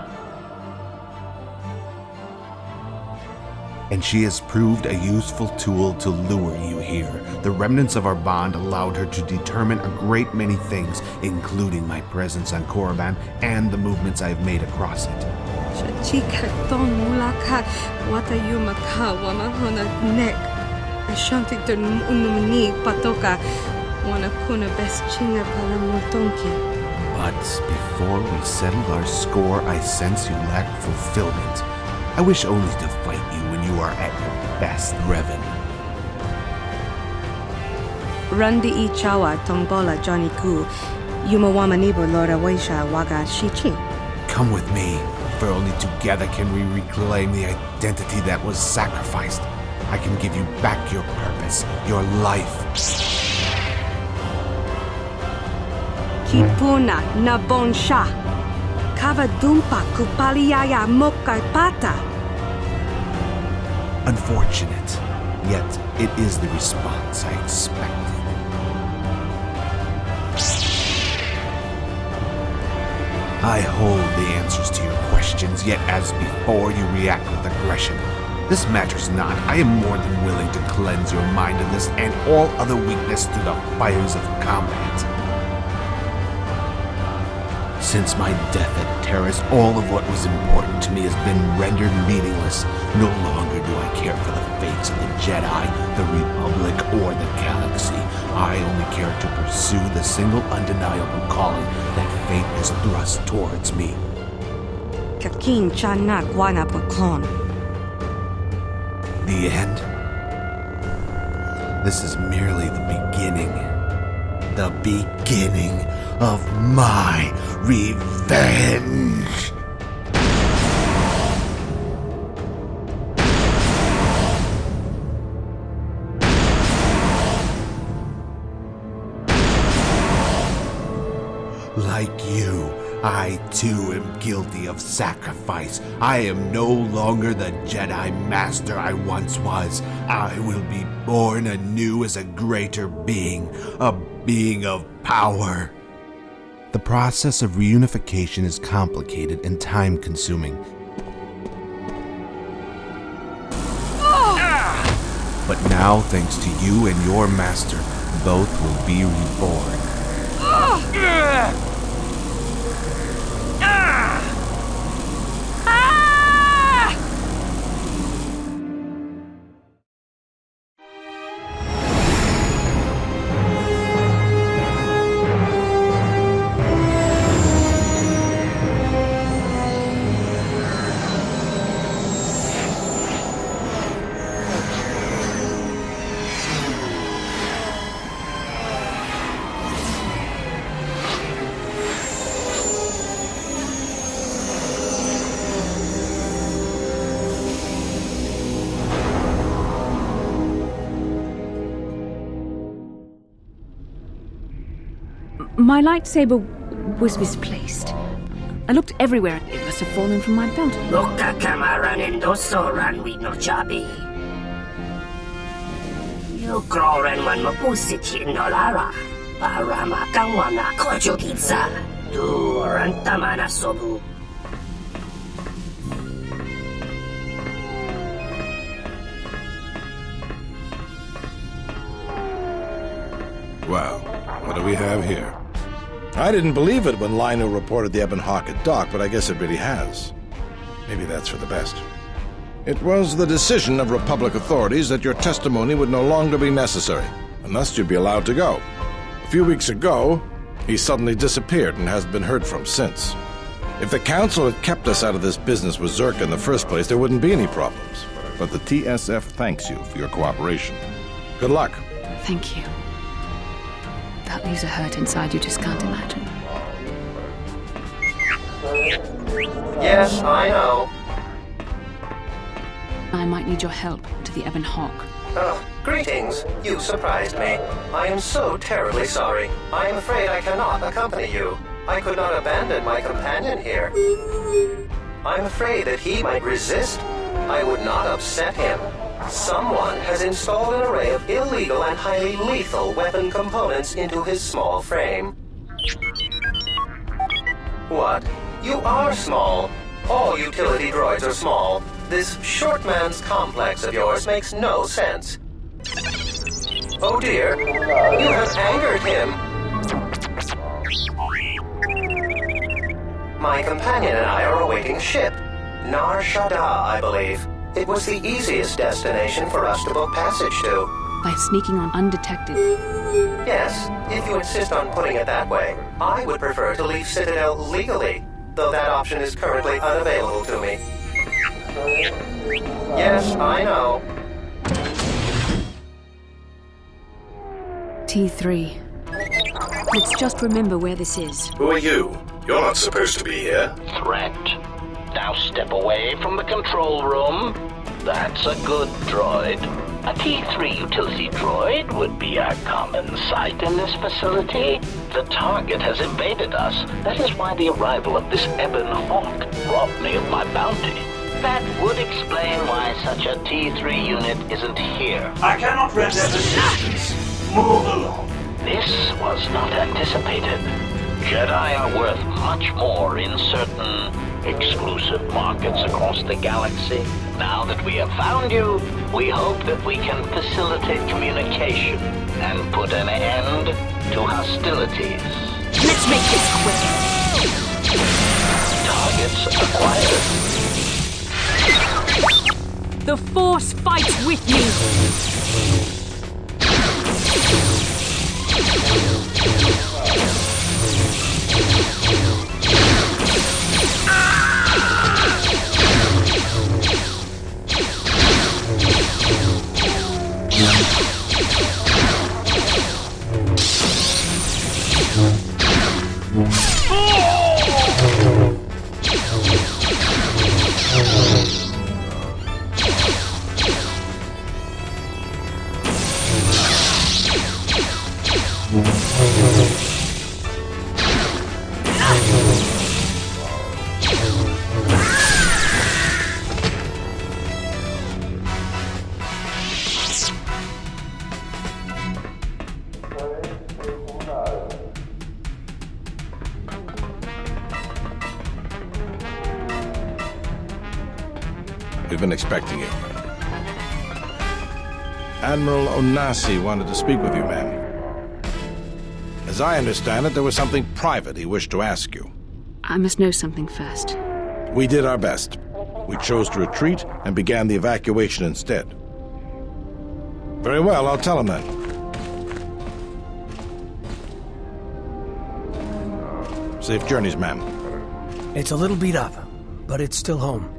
And she has proved a useful tool to lure you here. The remnants of our bond allowed her to determine a great many things, including my presence on Korriban and the movements I have made across it. Chika ton mulaka watayumaka wamahona nek. Ashantik ton unumini patoka wanakuna best chinga palamultonki. But before we settle our score, I sense you lack fulfillment. I wish only to fight you when you are at your best, Revan. Rundi I chawa tongbola Johnny Ku. Yumawama nibo Lora Waisha waga shichi. Come with me, for only together can we reclaim the identity that was sacrificed. I can give you back your purpose, your life. Kipuna na bonsha. Kavadumpa kupaliaya mokaipata. Unfortunate, yet it is the response I expected. I hold the answers to your questions, yet as before you react with aggression. This matters not. I am more than willing to cleanse your mind of this and all other weakness through the fires of combat. Since my death at Terrace, all of what was important to me has been rendered meaningless. No longer do I care for the fates of the Jedi, the Republic, or the galaxy. I only care to pursue the single undeniable calling that fate has thrust towards me. Kakin chana guana pokon. The end? This is merely the beginning. The beginning of my revenge! Like you, I too am guilty of sacrifice. I am no longer the Jedi Master I once was. I will be born anew as a greater being, a being of power. The process of reunification is complicated and time-consuming. But now, thanks to you and your master, both will be reborn. My lightsaber was misplaced. I looked everywhere. It must have fallen from my belt. Loka kamaran endoso ran we no jabi. You groren man mapusit in Nolara. Parama kangwana kojo pizza. Du rantamana sobu. Well, what do we have here? I didn't believe it when Lino reported the Ebon Hawk at dock, but I guess it really has. Maybe that's for the best. It was the decision of Republic authorities that your testimony would no longer be necessary, unless you'd be allowed to go. A few weeks ago, he suddenly disappeared and hasn't been heard from since. If the Council had kept us out of this business with Zerk in the first place, there wouldn't be any problems. But the TSF thanks you for your cooperation. Good luck. Thank you. That leaves a hurt inside you just can't imagine. Yes, I know. I might need your help to the Ebon Hawk. Greetings. You surprised me. I am so terribly sorry. I am afraid I cannot accompany you. I could not abandon my companion here. I'm afraid that he might resist. I would not upset him. Someone has installed an array of illegal and highly lethal weapon components into his small frame. What? You are small. All utility droids are small. This short man's complex of yours makes no sense. Oh dear, you have angered him. My companion and I are awaiting ship. Nar Shaddaa, I believe. It was the easiest destination for us to book passage to. By sneaking on undetected. Yes, if you insist on putting it that way. I would prefer to leave Citadel legally, though that option is currently unavailable to me. Yes, I know. T3. Let's just remember where this is. Who are you? You're not supposed to be here. Threat. Now step away from the control room. That's a good droid. A T3 utility droid would be a common sight in this facility. The target has evaded us. That is why the arrival of this Ebon Hawk robbed me of my bounty. That would explain why such a T3 unit isn't here. I cannot render assistance. Move along. This was not anticipated. Jedi are worth much more in certain exclusive markets across the galaxy. Now that we have found you, we hope that we can facilitate communication and put an end to hostilities. Let's make this quick. Targets acquired. The Force fights with you! We've been expecting you. Admiral Onasi wanted to speak with you, ma'am. As I understand it, there was something private he wished to ask you. I must know something first. We did our best. We chose to retreat and began the evacuation instead. Very well, I'll tell him then. Safe journeys, ma'am. It's a little beat up, but it's still home.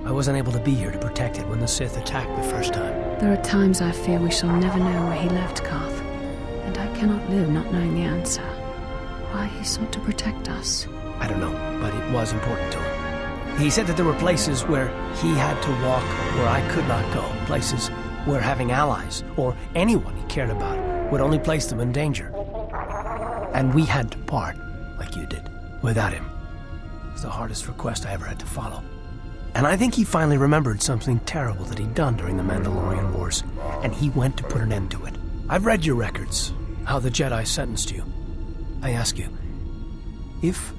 I wasn't able to be here to protect it when the Sith attacked the first time. There are times I fear we shall never know where he left Carth, and I cannot live not knowing the answer. Why he sought to protect us. I don't know, but it was important to him. He said that there were places where he had to walk where I could not go, places where having allies, or anyone he cared about, would only place them in danger. And we had to part, like you did, without him. It was the hardest request I ever had to follow. And I think he finally remembered something terrible that he'd done during the Mandalorian Wars, and he went to put an end to it. I've read your records, how the Jedi sentenced you. I ask you, if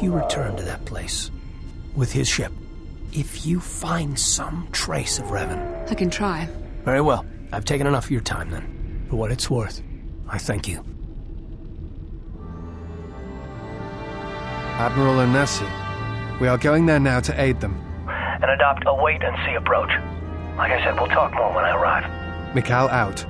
you return to that place with his ship, if you find some trace of Revan... I can try. Very well. I've taken enough of your time then. For what it's worth, I thank you. Admiral Onesi, we are going there now to aid them. And adopt a wait-and-see approach. Like I said, we'll talk more when I arrive. Mikal out.